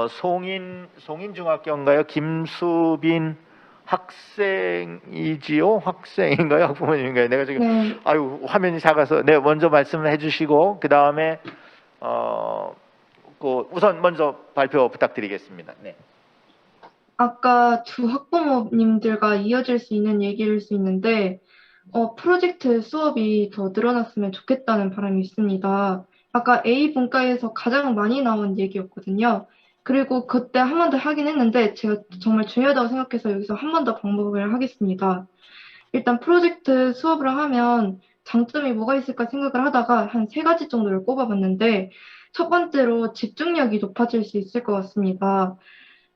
송인 중학교인가요? 김수빈 학생이지요? 학생인가요? 학부모님인가요? 내가 지금 네. 화면이 작아서 네, 먼저 말씀을 해주시고 그 다음에 우선 먼저 발표 부탁드리겠습니다. 네. 아까 두 학부모님들과 이어질 수 있는 얘기일 수 있는데, 프로젝트 수업이 더 늘어났으면 좋겠다는 바람이 있습니다. 아까 A 분과에서 가장 많이 나온 얘기였거든요. 그리고 그때 한 번 더 하긴 했는데, 제가 정말 중요하다고 생각해서 여기서 한 번 더 반복을 하겠습니다. 일단 프로젝트 수업을 하면 장점이 뭐가 있을까 생각을 하다가 한 세 가지 정도를 꼽아봤는데, 첫 번째로 집중력이 높아질 수 있을 것 같습니다.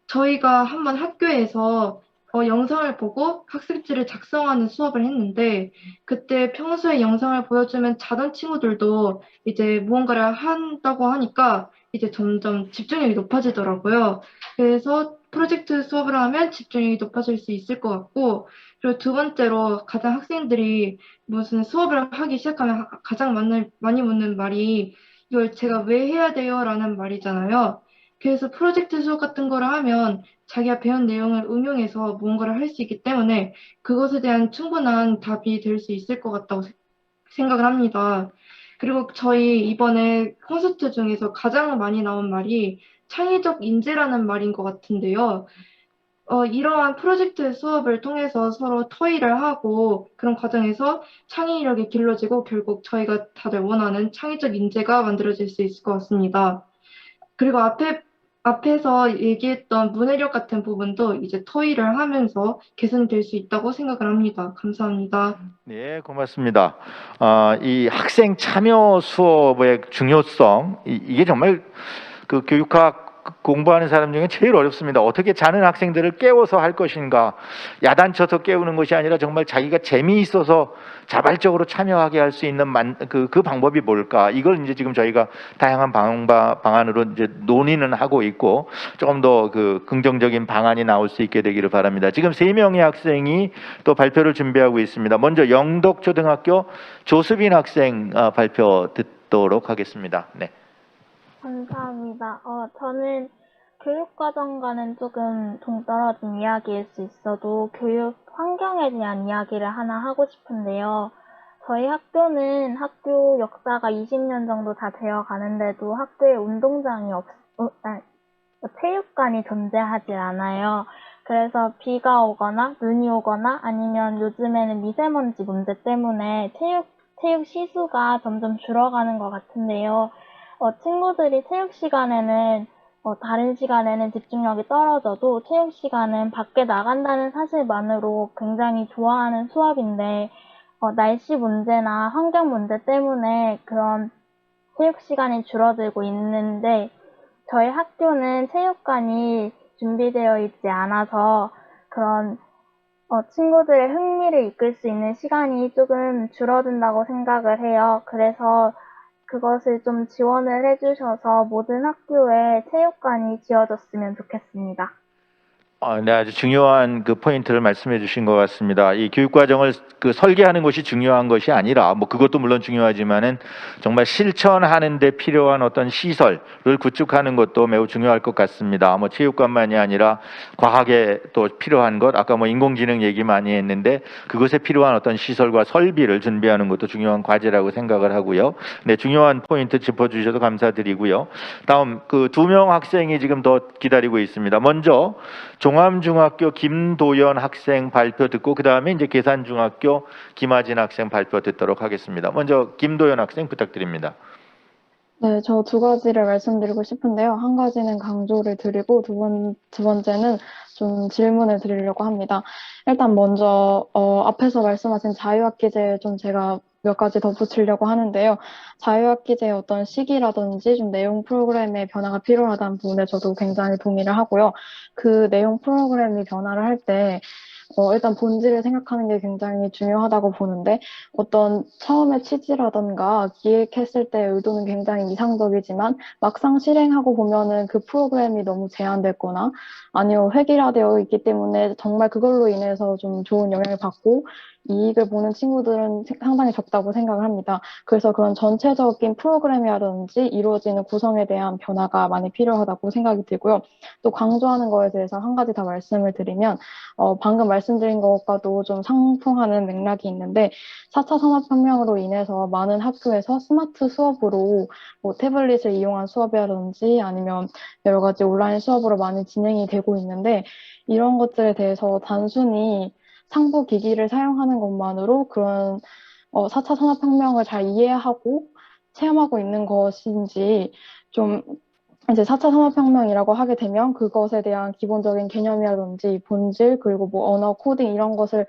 저희가 한번 학교에서 영상을 보고 학습지를 작성하는 수업을 했는데 그때 평소에 영상을 보여주면 자던 친구들도 이제 무언가를 한다고 하니까 이제 점점 집중력이 높아지더라고요. 그래서 프로젝트 수업을 하면 집중력이 높아질 수 있을 것 같고 그리고 두 번째로 가장 학생들이 무슨 수업을 하기 시작하면 가장 많이 묻는 말이 이걸 제가 왜 해야 돼요? 라는 말이잖아요. 그래서 프로젝트 수업 같은 거를 하면 자기가 배운 내용을 응용해서 무언가를 할 수 있기 때문에 그것에 대한 충분한 답이 될 수 있을 것 같다고 생각을 합니다. 그리고 저희 이번에 콘서트 중에서 가장 많이 나온 말이 창의적 인재라는 말인 것 같은데요. 이러한 프로젝트 수업을 통해서 서로 토의를 하고 그런 과정에서 창의력이 길러지고 결국 저희가 다들 원하는 창의적 인재가 만들어질 수 있을 것 같습니다. 그리고 앞에서 얘기했던 문해력 같은 부분도 이제 토의를 하면서 개선될 수 있다고 생각을 합니다. 감사합니다. 네, 고맙습니다. 이 학생 참여 수업의 중요성, 이게 정말 그 교육학 공부하는 사람 중에 제일 어렵습니다. 어떻게 자는 학생들을 깨워서 할 것인가, 야단쳐서 깨우는 것이 아니라 정말 자기가 재미있어서 자발적으로 참여하게 할 수 있는 그 방법이 뭘까? 이걸 이제 지금 저희가 다양한 방안으로 이제 논의는 하고 있고 조금 더 그 긍정적인 방안이 나올 수 있게 되기를 바랍니다. 지금 3명의 학생이 또 발표를 준비하고 있습니다. 먼저 영덕초등학교 조수빈 학생 발표 듣도록 하겠습니다. 네. 감사합니다. 저는 교육과정과는 조금 동떨어진 이야기일 수 있어도 교육 환경에 대한 이야기를 하나 하고 싶은데요. 저희 학교는 학교 역사가 20년 정도 다 되어 가는데도 학교에 운동장이 체육관이 존재하지 않아요. 그래서 비가 오거나 눈이 오거나 아니면 요즘에는 미세먼지 문제 때문에 체육 시수가 점점 줄어가는 것 같은데요. 친구들이 체육 시간에는 다른 시간에는 집중력이 떨어져도 체육 시간은 밖에 나간다는 사실만으로 굉장히 좋아하는 수업인데 날씨 문제나 환경 문제 때문에 그런 체육 시간이 줄어들고 있는데 저희 학교는 체육관이 준비되어 있지 않아서 그런 친구들의 흥미를 이끌 수 있는 시간이 조금 줄어든다고 생각을 해요. 그래서 그것을 좀 지원을 해주셔서 모든 학교에 체육관이 지어졌으면 좋겠습니다. 네, 아주 중요한 그 포인트를 말씀해 주신 것 같습니다. 이 교육 과정을 그 설계하는 것이 중요한 것이 아니라 뭐 그것도 물론 중요하지만은 정말 실천하는 데 필요한 어떤 시설을 구축하는 것도 매우 중요할 것 같습니다. 뭐 체육관만이 아니라 과학에 또 필요한 것, 아까 뭐 인공지능 얘기 많이 했는데 그것에 필요한 어떤 시설과 설비를 준비하는 것도 중요한 과제라고 생각을 하고요. 네, 중요한 포인트 짚어 주셔서 감사드리고요. 다음 그 2명 학생이 지금 더 기다리고 있습니다. 먼저 종암중학교 김도연 학생 발표 듣고 그 다음에 이제 계산중학교 김하진 학생 발표 듣도록 하겠습니다. 먼저 김도연 학생 부탁드립니다. 네, 저 두 가지를 말씀드리고 싶은데요. 한 가지는 강조를 드리고 두 번째는 좀 질문을 드리려고 합니다. 일단 먼저 앞에서 말씀하신 자유학기제에 좀 제가 몇 가지 덧붙이려고 하는데요. 자유학기제의 어떤 시기라든지 좀 내용 프로그램의 변화가 필요하다는 부분에 저도 굉장히 동의를 하고요. 그 내용 프로그램이 변화를 할 때 일단 본질을 생각하는 게 굉장히 중요하다고 보는데 어떤 처음에 취지라던가 기획했을 때 의도는 굉장히 이상적이지만 막상 실행하고 보면은 그 프로그램이 너무 제한됐거나 아니면 획일화되어 있기 때문에 정말 그걸로 인해서 좀 좋은 영향을 받고 이익을 보는 친구들은 상당히 적다고 생각을 합니다. 그래서 그런 전체적인 프로그램이라든지 이루어지는 구성에 대한 변화가 많이 필요하다고 생각이 들고요. 또 강조하는 거에 대해서 한 가지 더 말씀을 드리면 방금 말씀드린 것과도 좀 상통하는 맥락이 있는데 4차 산업혁명으로 인해서 많은 학교에서 스마트 수업으로 뭐 태블릿을 이용한 수업이라든지 아니면 여러 가지 온라인 수업으로 많이 진행이 되고 있는데 이런 것들에 대해서 단순히 상부 기기를 사용하는 것만으로 그런 4차 산업혁명을 잘 이해하고 체험하고 있는 것인지 좀 이제 4차 산업혁명이라고 하게 되면 그것에 대한 기본적인 개념이라든지 본질 그리고 뭐 언어 코딩 이런 것을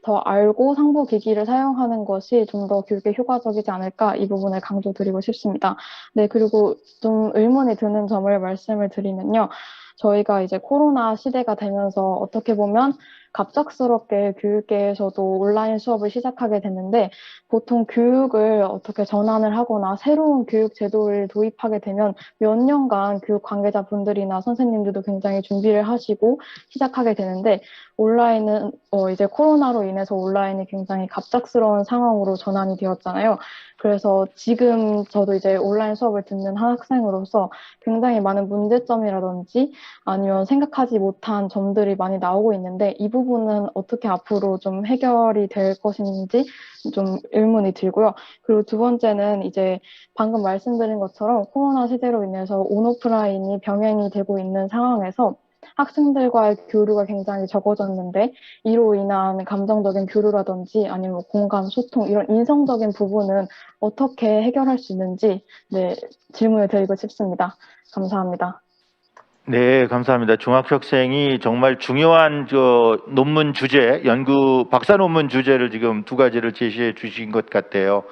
더 알고 상부 기기를 사용하는 것이 좀 더 교육에 효과적이지 않을까 이 부분을 강조드리고 싶습니다. 네, 그리고 좀 의문이 드는 점을 말씀을 드리면요. 저희가 이제 코로나 시대가 되면서 어떻게 보면 갑작스럽게 교육계에서도 온라인 수업을 시작하게 됐는데 보통 교육을 어떻게 전환을 하거나 새로운 교육 제도를 도입하게 되면 몇 년간 교육 관계자분들이나 선생님들도 굉장히 준비를 하시고 시작하게 되는데 온라인은 이제 코로나로 인해서 온라인이 굉장히 갑작스러운 상황으로 전환이 되었잖아요. 그래서 지금 저도 이제 온라인 수업을 듣는 한 학생으로서 굉장히 많은 문제점이라든지 아니면 생각하지 못한 점들이 많이 나오고 있는데 이 부분은 어떻게 앞으로 좀 해결이 될 것인지 좀 의문이 들고요. 그리고 두 번째는 이제 방금 말씀드린 것처럼 코로나 시대로 인해서 온오프라인이 병행이 되고 있는 상황에서 학생들과의 교류가 굉장히 적어졌는데 이로 인한 감정적인 교류라든지 아니면 공감, 소통 이런 인성적인 부분은 어떻게 해결할 수 있는지 질문을 드리고 싶습니다. 감사합니다. 네, 감사합니다. 중학생이 정말 중요한 논문 주제, 박사 논문 주제를 지금 두 가지를 제시해 주신 것 같아요.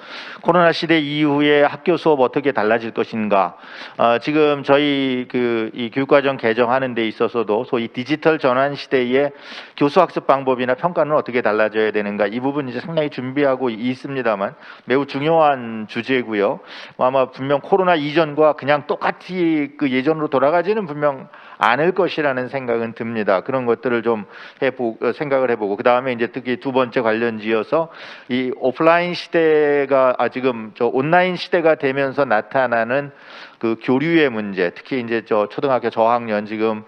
코로나 시대 이후에 학교 수업 어떻게 달라질 것인가? 지금 저희 이 교육과정 개정하는 데 있어서도 소위 디지털 전환 시대에 교수 학습 방법이나 평가는 어떻게 달라져야 되는가? 이 부분 이제 상당히 준비하고 있습니다만 매우 중요한 주제고요. 아마 분명 코로나 이전과 그냥 똑같이 그 예전으로 돌아가지는 분명 않을 것이라는 생각은 듭니다. 그런 것들을 좀 생각을 해보고 그 다음에 이제 특히 두 번째 관련지어서 이 오프라인 시대가 지금 온라인 시대가 되면서 나타나는 그 교류의 문제, 특히 이제 초등학교 저학년 지금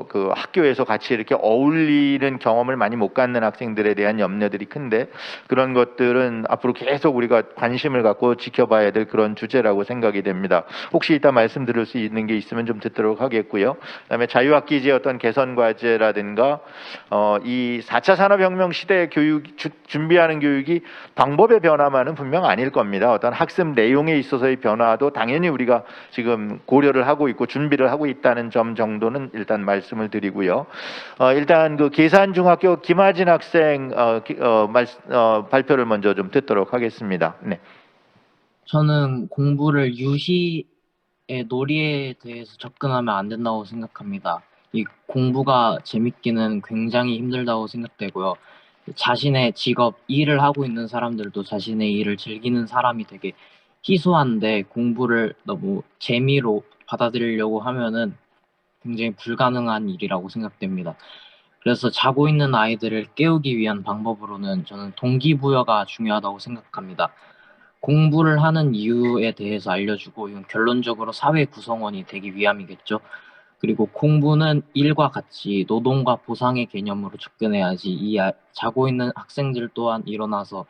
그 학교에서 같이 이렇게 어울리는 경험을 많이 못 갖는 학생들에 대한 염려들이 큰데 그런 것들은 앞으로 계속 우리가 관심을 갖고 지켜봐야 될 그런 주제라고 생각이 됩니다. 혹시 이따 말씀드릴 수 있는 게 있으면 좀 듣도록 하겠고요. 그다음에 자유학기제 어떤 개선 과제라든가 이 4차 산업혁명 시대 교육 준비하는 교육이 방법의 변화만은 분명 아닐 겁니다. 어떤 학습 내용에 있어서의 변화도 당연히 우리가 지금 고려를 하고 있고 준비를 하고 있다는 점 정도는 일단 말씀을 드리고요. 일단 그 계산중학교 김하진 학생 발표를 먼저 좀 듣도록 하겠습니다. 네. 저는 공부를 유희의 놀이에 대해서 접근하면 안 된다고 생각합니다. 이 공부가 재밌기는 굉장히 힘들다고 생각되고요. 자신의 직업, 일을 하고 있는 사람들도 자신의 일을 즐기는 사람이 되게 희소한데 공부를 너무 재미로 받아들이려고 하면은 굉장히 불가능한 일이라고 생각됩니다. 그래서 자고 있는 아이들을 깨우기 위한 방법으로는 저는 동기부여가 중요하다고 생각합니다. 공부를 하는 이유에 대해서 알려주고 이건 결론적으로 사회 구성원이 되기 위함이겠죠. 그리고 공부는 일과 같이 노동과 보상의 개념으로 접근해야지 자고 있는 학생들 또한 일어나서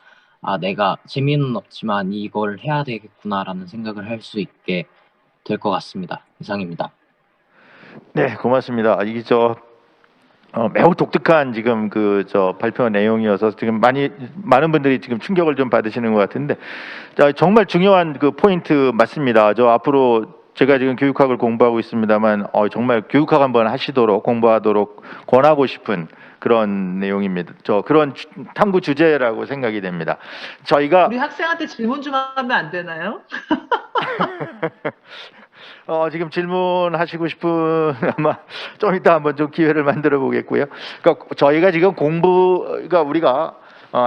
내가 재미는 없지만 이걸 해야 되겠구나라는 생각을 할 수 있게 될 것 같습니다. 이상입니다. 네, 고맙습니다. 이게 매우 독특한 지금 발표 내용이어서 지금 많은 분들이 지금 충격을 좀 받으시는 것 같은데, 정말 중요한 그 포인트 맞습니다. 앞으로 제가 지금 교육학을 공부하고 있습니다만 정말 교육학 한번 하시도록 공부하도록 권하고 싶은 그런 내용입니다. 그런 탐구 주제라고 생각이 됩니다. 저희가 우리 학생한테 질문 좀 하면 안 되나요? 지금 질문하시고 싶은 아마 좀 이따 한번 좀 기회를 만들어 보겠고요. 그러니까 저희가 지금 그러니까 우리가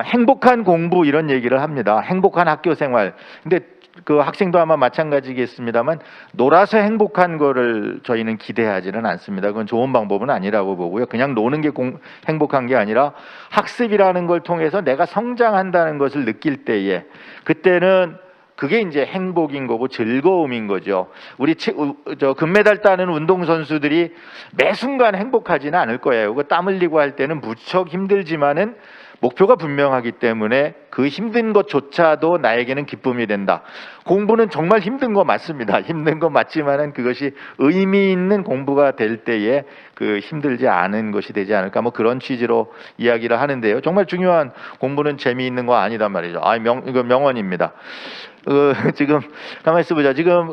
행복한 공부 이런 얘기를 합니다. 행복한 학교 생활. 근데 그 학생도 아마 마찬가지겠습니다만 놀아서 행복한 거를 저희는 기대하지는 않습니다. 그건 좋은 방법은 아니라고 보고요. 그냥 노는 게 행복한 게 아니라 학습이라는 걸 통해서 내가 성장한다는 것을 느낄 때에 그때는 그게 이제 행복인 거고 즐거움인 거죠. 우리 금메달 따는 운동선수들이 매 순간 행복하지는 않을 거예요. 그 땀 흘리고 할 때는 무척 힘들지만은 목표가 분명하기 때문에 그 힘든 것조차도 나에게는 기쁨이 된다. 공부는 정말 힘든 거 맞습니다. 힘든 거 맞지만은 그것이 의미 있는 공부가 될 때에 그 힘들지 않은 것이 되지 않을까 뭐 그런 취지로 이야기를 하는데요. 정말 중요한 공부는 재미있는 거 아니단 말이죠. 이거 명언입니다. 지금 가만히 있어보자. 지금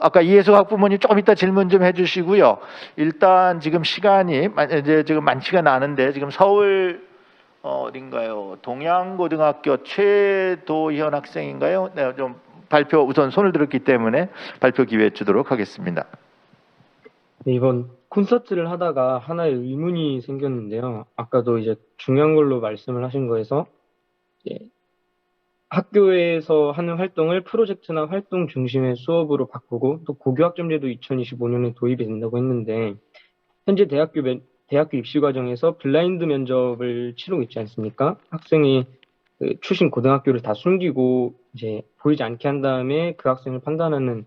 아까 이혜숙 학부모님 조금 이따 질문 좀 해주시고요. 일단 지금 시간이 이제 지금 많지가 않은데 지금 서울 어딘가요? 동양고등학교 최도현 학생인가요? 네, 좀 발표 우선 손을 들었기 때문에 발표 기회 주도록 하겠습니다. 네, 이번 콘서트를 하다가 하나의 의문이 생겼는데요. 아까도 이제 중요한 걸로 말씀을 하신 거에서 학교에서 하는 활동을 프로젝트나 활동 중심의 수업으로 바꾸고 또 고교학점제도 2025년에 도입이 된다고 했는데 현재 대학교 입시 과정에서 블라인드 면접을 치르고 있지 않습니까? 학생이 그 출신 고등학교를 다 숨기고 이제 보이지 않게 한 다음에 그 학생을 판단하는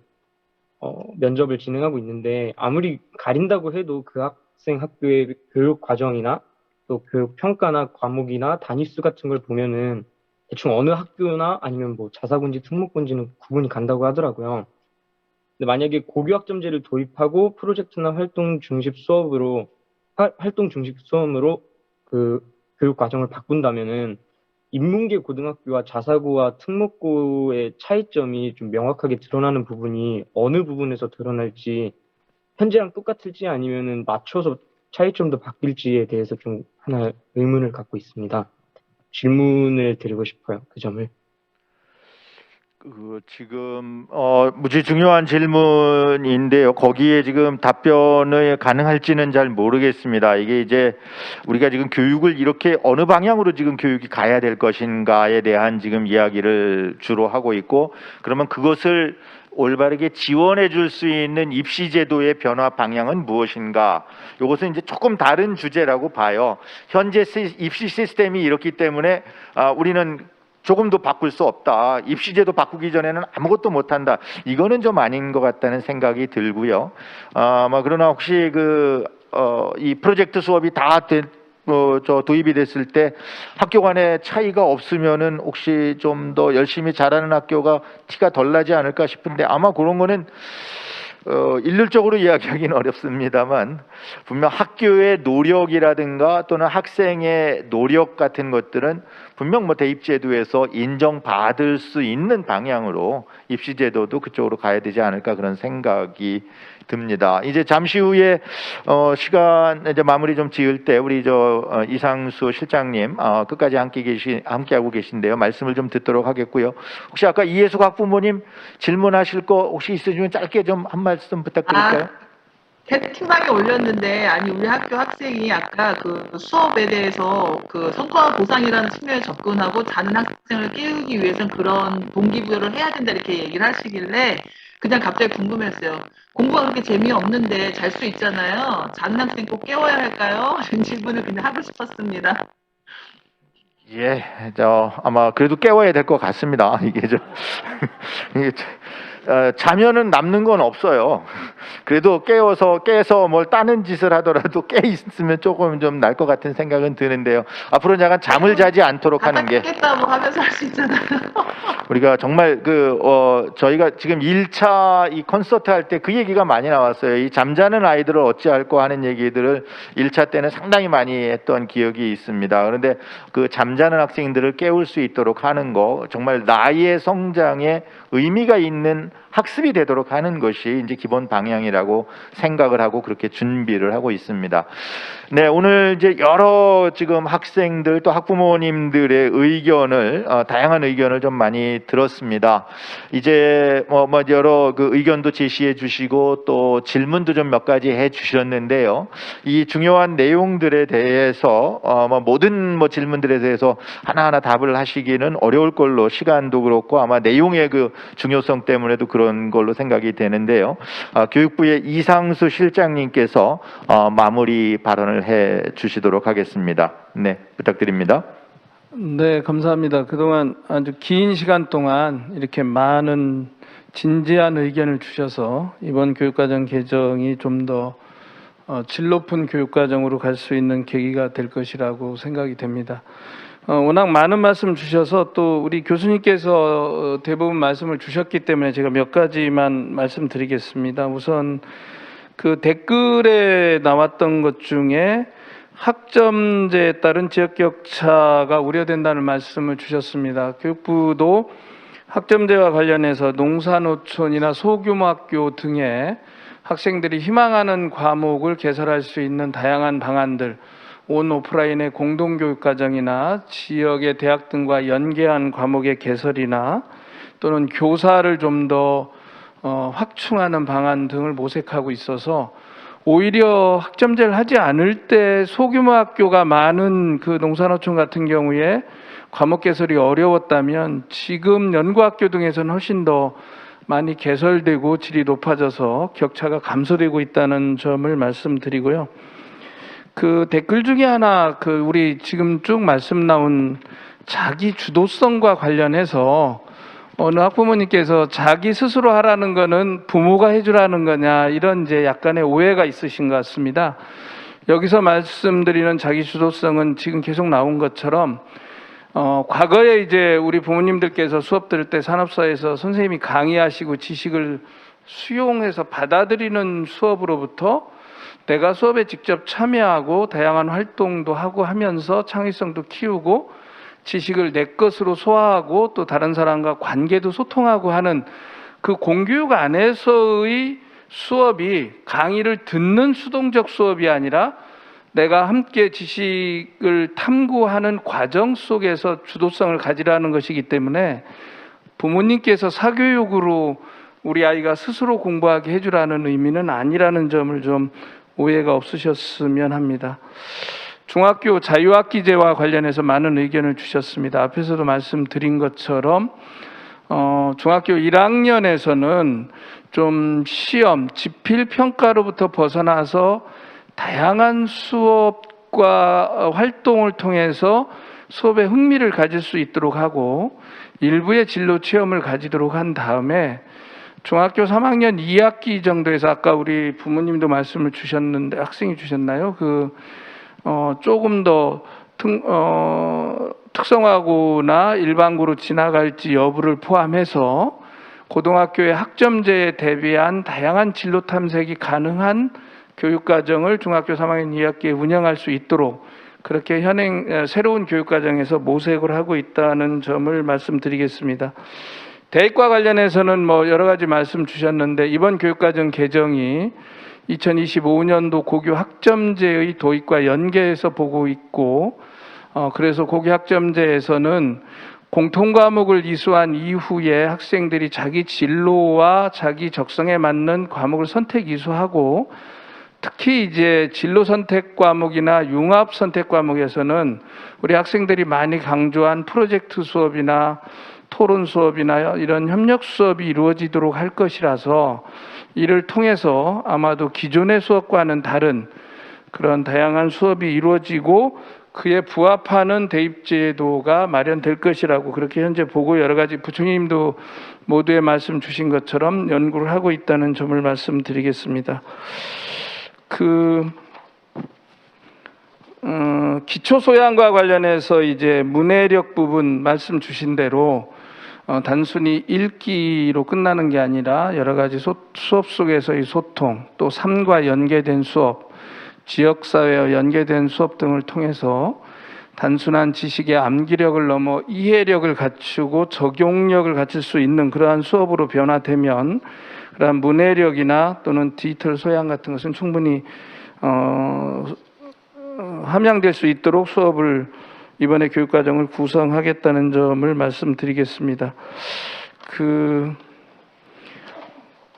면접을 진행하고 있는데 아무리 가린다고 해도 그 학생 학교의 교육 과정이나 또 교육 평가나 과목이나 단위수 같은 걸 보면은 대충 어느 학교나 아니면 뭐 자사고인지 특목고인지는 구분이 간다고 하더라고요. 근데 만약에 고교학점제를 도입하고 프로젝트나 활동 중심 수업으로 그 교육 과정을 바꾼다면은 인문계 고등학교와 자사고와 특목고의 차이점이 좀 명확하게 드러나는 부분이 어느 부분에서 드러날지 현재랑 똑같을지 아니면은 맞춰서 차이점도 바뀔지에 대해서 좀 하나 의문을 갖고 있습니다. 질문을 드리고 싶어요. 그 점을. 지금 무지 중요한 질문인데요. 거기에 지금 답변이 가능할지는 잘 모르겠습니다. 이게 이제 우리가 지금 교육을 이렇게 어느 방향으로 지금 교육이 가야 될 것인가에 대한 지금 이야기를 주로 하고 있고 그러면 그것을 올바르게 지원해 줄 수 있는 입시 제도의 변화 방향은 무엇인가? 이것은 이제 조금 다른 주제라고 봐요. 현재 입시 시스템이 이렇기 때문에 우리는 조금도 바꿀 수 없다. 입시제도 바꾸기 전에는 아무것도 못한다. 이거는 좀 아닌 것 같다는 생각이 들고요. 그러나 혹시 이 프로젝트 수업이 다 도입이 됐을 때 학교 간에 차이가 없으면은 혹시 좀 더 열심히 잘하는 학교가 티가 덜 나지 않을까 싶은데 아마 그런 거는 일률적으로 이야기하기는 어렵습니다만 분명 학교의 노력이라든가 또는 학생의 노력 같은 것들은 분명 대입제도에서 인정받을 수 있는 방향으로 입시제도도 그쪽으로 가야 되지 않을까 그런 생각이 듭니다. 이제 잠시 후에 시간 이제 마무리 좀 지을 때 우리 이상수 실장님 끝까지 함께하고 계신데요. 말씀을 좀 듣도록 하겠고요. 혹시 아까 이혜숙 학부모님 질문하실 거 혹시 있으시면 짧게 좀 한 말씀 부탁드릴까요? 채팅방에 올렸는데, 아니, 우리 학교 학생이 아까 그 수업에 대해서 그 성과 보상이라는 측면에 접근하고 자는 학생을 깨우기 위해서는 그런 동기부여를 해야 된다 이렇게 얘기를 하시길래 그냥 갑자기 궁금했어요. 공부가 그렇게 재미없는데 잘 수 있잖아요. 자는 학생 꼭 깨워야 할까요? 이런 질문을 그냥 하고 싶었습니다. 예, 아마 그래도 깨워야 될 것 같습니다. 이게 이게 자면은 남는 건 없어요. 그래도 깨서 뭘 따는 짓을 하더라도 깨 있으면 조금 좀 날 것 같은 생각은 드는데요. 앞으로 약간 잠을 자지 않도록 하는 게 깼다고 하면서 할 수 있잖아요. 우리가 정말 저희가 지금 1차 이 콘서트 할 때 그 얘기가 많이 나왔어요. 이 잠자는 아이들을 어찌할꼬 하는 얘기들을 1차 때는 상당히 많이 했던 기억이 있습니다. 그런데 그 잠자는 학생들을 깨울 수 있도록 하는 거, 정말 나의 성장에 의미가 있는 학습이 되도록 하는 것이 이제 기본 방향이라고 생각을 하고 그렇게 준비를 하고 있습니다. 네, 오늘 이제 여러 지금 학생들 또 학부모님들의 의견을 다양한 의견을 좀 많이 들었습니다. 이제 뭐 여러 그 의견도 제시해 주시고 또 질문도 좀 몇 가지 해 주셨는데요. 이 중요한 내용들에 대해서 모든 질문들에 대해서 하나하나 답을 하시기는 어려울 걸로, 시간도 그렇고 아마 내용의 그 중요성 때문에도 그런 걸로 생각이 되는데요. 교육부의 이상수 실장님께서 마무리 발언을 해 주시도록 하겠습니다. 네, 부탁드립니다. 네, 감사합니다. 그동안 아주 긴 시간 동안 이렇게 많은 진지한 의견을 주셔서 이번 교육과정 개정이 좀 더 질 높은 교육과정으로 갈 수 있는 계기가 될 것이라고 생각이 됩니다. 워낙 많은 말씀 주셔서 또 우리 교수님께서 대부분 말씀을 주셨기 때문에 제가 몇 가지만 말씀드리겠습니다. 우선 그 댓글에 나왔던 것 중에 학점제에 따른 지역격차가 우려된다는 말씀을 주셨습니다. 교육부도 학점제와 관련해서 농사노촌이나 소규모 학교 등의 학생들이 희망하는 과목을 개설할 수 있는 다양한 방안들, 온 오프라인의 공동교육과정이나 지역의 대학 등과 연계한 과목의 개설이나 또는 교사를 좀 더 확충하는 방안 등을 모색하고 있어서 오히려 학점제를 하지 않을 때 소규모 학교가 많은 그 농산어촌 같은 경우에 과목 개설이 어려웠다면 지금 연구학교 등에서는 훨씬 더 많이 개설되고 질이 높아져서 격차가 감소되고 있다는 점을 말씀드리고요. 그 댓글 중에 하나 우리 지금 쭉 말씀 나온 자기 주도성과 관련해서 어느 학부모님께서 자기 스스로 하라는 거는 부모가 해주라는 거냐 이런 이제 약간의 오해가 있으신 것 같습니다. 여기서 말씀드리는 자기 주도성은 지금 계속 나온 것처럼 과거에 이제 우리 부모님들께서 수업 들을 때 산업사에서 선생님이 강의하시고 지식을 수용해서 받아들이는 수업으로부터 내가 수업에 직접 참여하고 다양한 활동도 하고 하면서 창의성도 키우고 지식을 내 것으로 소화하고 또 다른 사람과 관계도 소통하고 하는 그 공교육 안에서의 수업이 강의를 듣는 수동적 수업이 아니라 내가 함께 지식을 탐구하는 과정 속에서 주도성을 가지라는 것이기 때문에 부모님께서 사교육으로 우리 아이가 스스로 공부하게 해주라는 의미는 아니라는 점을 좀 오해가 없으셨으면 합니다. 중학교 자유학기제와 관련해서 많은 의견을 주셨습니다. 앞에서도 말씀드린 것처럼 중학교 1학년에서는 좀 시험, 지필평가로부터 벗어나서 다양한 수업과 활동을 통해서 수업에 흥미를 가질 수 있도록 하고 일부의 진로 체험을 가지도록 한 다음에 중학교 3학년 2학기 정도에서 아까 우리 부모님도 말씀을 주셨는데 학생이 주셨나요? 조금 더 특성화고나 일반고로 지나갈지 여부를 포함해서 고등학교의 학점제에 대비한 다양한 진로 탐색이 가능한 교육과정을 중학교 3학년 2학기에 운영할 수 있도록 그렇게 새로운 교육과정에서 모색을 하고 있다는 점을 말씀드리겠습니다. 대입과 관련해서는 여러 가지 말씀 주셨는데 이번 교육과정 개정이 2025년도 고교 학점제의 도입과 연계해서 보고 있고 그래서 고교 학점제에서는 공통과목을 이수한 이후에 학생들이 자기 진로와 자기 적성에 맞는 과목을 선택 이수하고 특히 이제 진로 선택 과목이나 융합 선택 과목에서는 우리 학생들이 많이 강조한 프로젝트 수업이나 토론 수업이나 이런 협력 수업이 이루어지도록 할 것이라서 이를 통해서 아마도 기존의 수업과는 다른 그런 다양한 수업이 이루어지고 그에 부합하는 대입제도가 마련될 것이라고 그렇게 현재 보고 여러 가지 부총리님도 모두의 말씀 주신 것처럼 연구를 하고 있다는 점을 말씀드리겠습니다. 기초 소양과 관련해서 이제 문해력 부분 말씀 주신 대로 단순히 읽기로 끝나는 게 아니라 여러 가지 수업 속에서의 소통, 또 삶과 연계된 수업, 지역사회와 연계된 수업 등을 통해서 단순한 지식의 암기력을 넘어 이해력을 갖추고 적용력을 갖출 수 있는 그러한 수업으로 변화되면 그러한 문해력이나 또는 디지털 소양 같은 것은 충분히 함양될 수 있도록 수업을 이번에 교육과정을 구성하겠다는 점을 말씀드리겠습니다.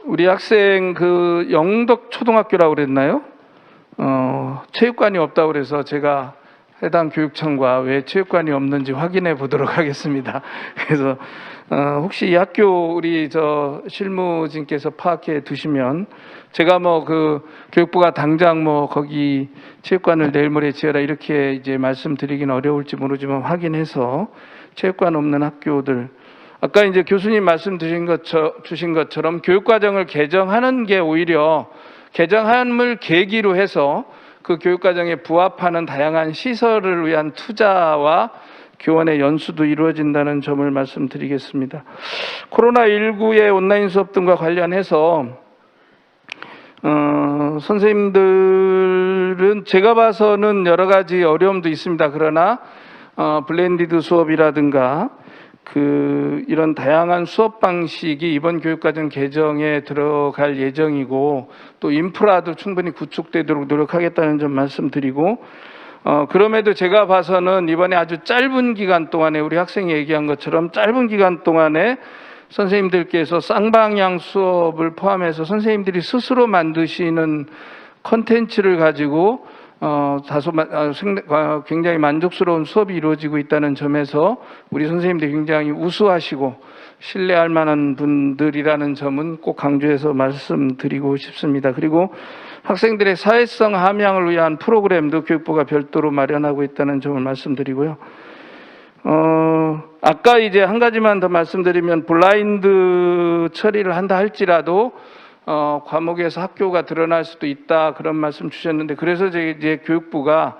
우리 학생 영덕 초등학교라고 그랬나요? 체육관이 없다고 그래서 제가 해당 교육청과 왜 체육관이 없는지 확인해 보도록 하겠습니다. 그래서 혹시 이 학교 우리 실무진께서 파악해 두시면 제가 교육부가 당장 거기 체육관을 내일 모레 지어라 이렇게 이제 말씀드리긴 어려울지 모르지만 확인해서 체육관 없는 학교들 아까 이제 교수님 말씀 주신 것처럼 교육과정을 개정하는 게 오히려 개정함을 계기로 해서 그 교육과정에 부합하는 다양한 시설을 위한 투자와 교원의 연수도 이루어진다는 점을 말씀드리겠습니다. 코로나19의 온라인 수업 등과 관련해서 선생님들은 제가 봐서는 여러 가지 어려움도 있습니다. 그러나 블렌디드 수업이라든가 이런 다양한 수업 방식이 이번 교육과정 개정에 들어갈 예정이고 또 인프라도 충분히 구축되도록 노력하겠다는 점 말씀드리고 그럼에도 제가 봐서는 이번에 아주 짧은 기간 동안에 우리 학생이 얘기한 것처럼 짧은 기간 동안에 선생님들께서 쌍방향 수업을 포함해서 선생님들이 스스로 만드시는 컨텐츠를 가지고 굉장히 만족스러운 수업이 이루어지고 있다는 점에서 우리 선생님들이 굉장히 우수하시고 신뢰할 만한 분들이라는 점은 꼭 강조해서 말씀드리고 싶습니다. 그리고 학생들의 사회성 함양을 위한 프로그램도 교육부가 별도로 마련하고 있다는 점을 말씀드리고요. 아까 이제 한 가지만 더 말씀드리면 블라인드 처리를 한다 할지라도 과목에서 학교가 드러날 수도 있다 그런 말씀 주셨는데 그래서 이제 교육부가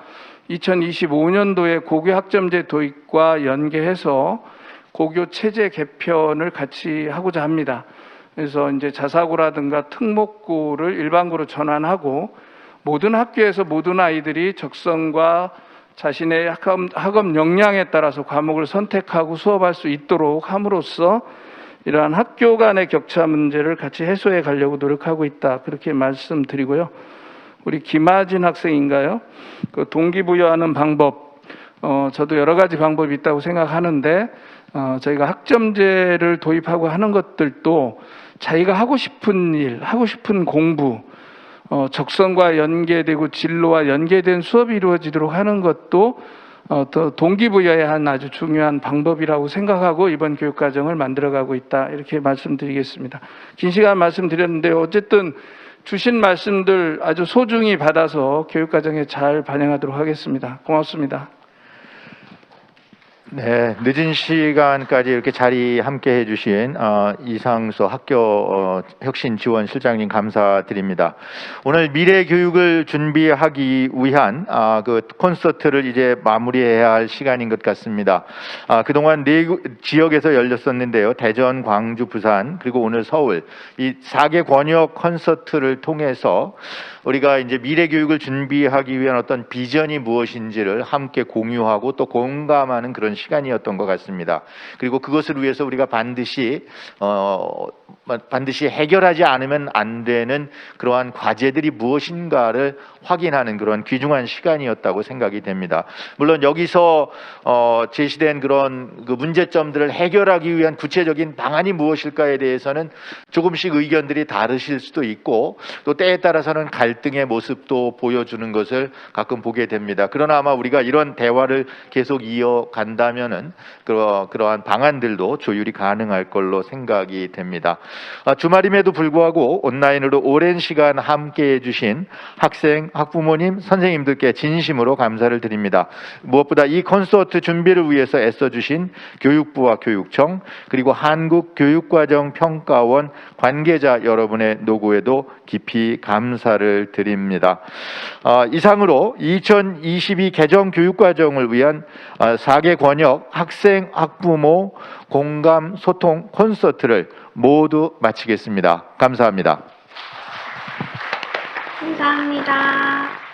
2025년도에 고교 학점제 도입과 연계해서 고교 체제 개편을 같이 하고자 합니다. 그래서 이제 자사고라든가 특목고를 일반고로 전환하고 모든 학교에서 모든 아이들이 적성과 자신의 학업 역량에 따라서 과목을 선택하고 수업할 수 있도록 함으로써 이러한 학교 간의 격차 문제를 같이 해소해 가려고 노력하고 있다. 그렇게 말씀드리고요. 우리 김하진 학생인가요? 동기부여하는 방법, 저도 여러 가지 방법이 있다고 생각하는데 저희가 학점제를 도입하고 하는 것들도 자기가 하고 싶은 일, 하고 싶은 공부, 적성과 연계되고 진로와 연계된 수업이 이루어지도록 하는 것도 더 동기부여해야 하는 아주 중요한 방법이라고 생각하고 이번 교육과정을 만들어가고 있다. 이렇게 말씀드리겠습니다. 긴 시간 말씀드렸는데 어쨌든 주신 말씀들 아주 소중히 받아서 교육과정에 잘 반영하도록 하겠습니다. 고맙습니다. 네, 늦은 시간까지 이렇게 자리 함께 해주신 이상수 학교 혁신지원실장님 감사드립니다. 오늘 미래 교육을 준비하기 위한 콘서트를 이제 마무리해야 할 시간인 것 같습니다. 그동안 네 지역에서 열렸었는데요. 대전, 광주, 부산 그리고 오늘 서울 이 4개 권역 콘서트를 통해서 우리가 이제 미래 교육을 준비하기 위한 어떤 비전이 무엇인지를 함께 공유하고 또 공감하는 그런 시간이었던 것 같습니다. 그리고 그것을 위해서 우리가 반드시 해결하지 않으면 안 되는 그러한 과제들이 무엇인가를 확인하는 그런 귀중한 시간이었다고 생각이 됩니다. 물론 여기서 제시된 그런 그 문제점들을 해결하기 위한 구체적인 방안이 무엇일까에 대해서는 조금씩 의견들이 다르실 수도 있고 또 때에 따라서는 갈등의 모습도 보여주는 것을 가끔 보게 됩니다. 그러나 아마 우리가 이런 대화를 계속 이어간다면은 그러한 방안들도 조율이 가능할 걸로 생각이 됩니다. 주말임에도 불구하고 온라인으로 오랜 시간 함께해 주신 학생, 학부모님, 선생님들께 진심으로 감사를 드립니다. 무엇보다 이 콘서트 준비를 위해서 애써주신 교육부와 교육청 그리고 한국교육과정평가원 관계자 여러분의 노고에도 깊이 감사를 드립니다. 이상으로 2022 개정 교육과정을 위한 4개 권역 학생, 학부모 공감 소통 콘서트를 모두 마치겠습니다. 감사합니다. 감사합니다.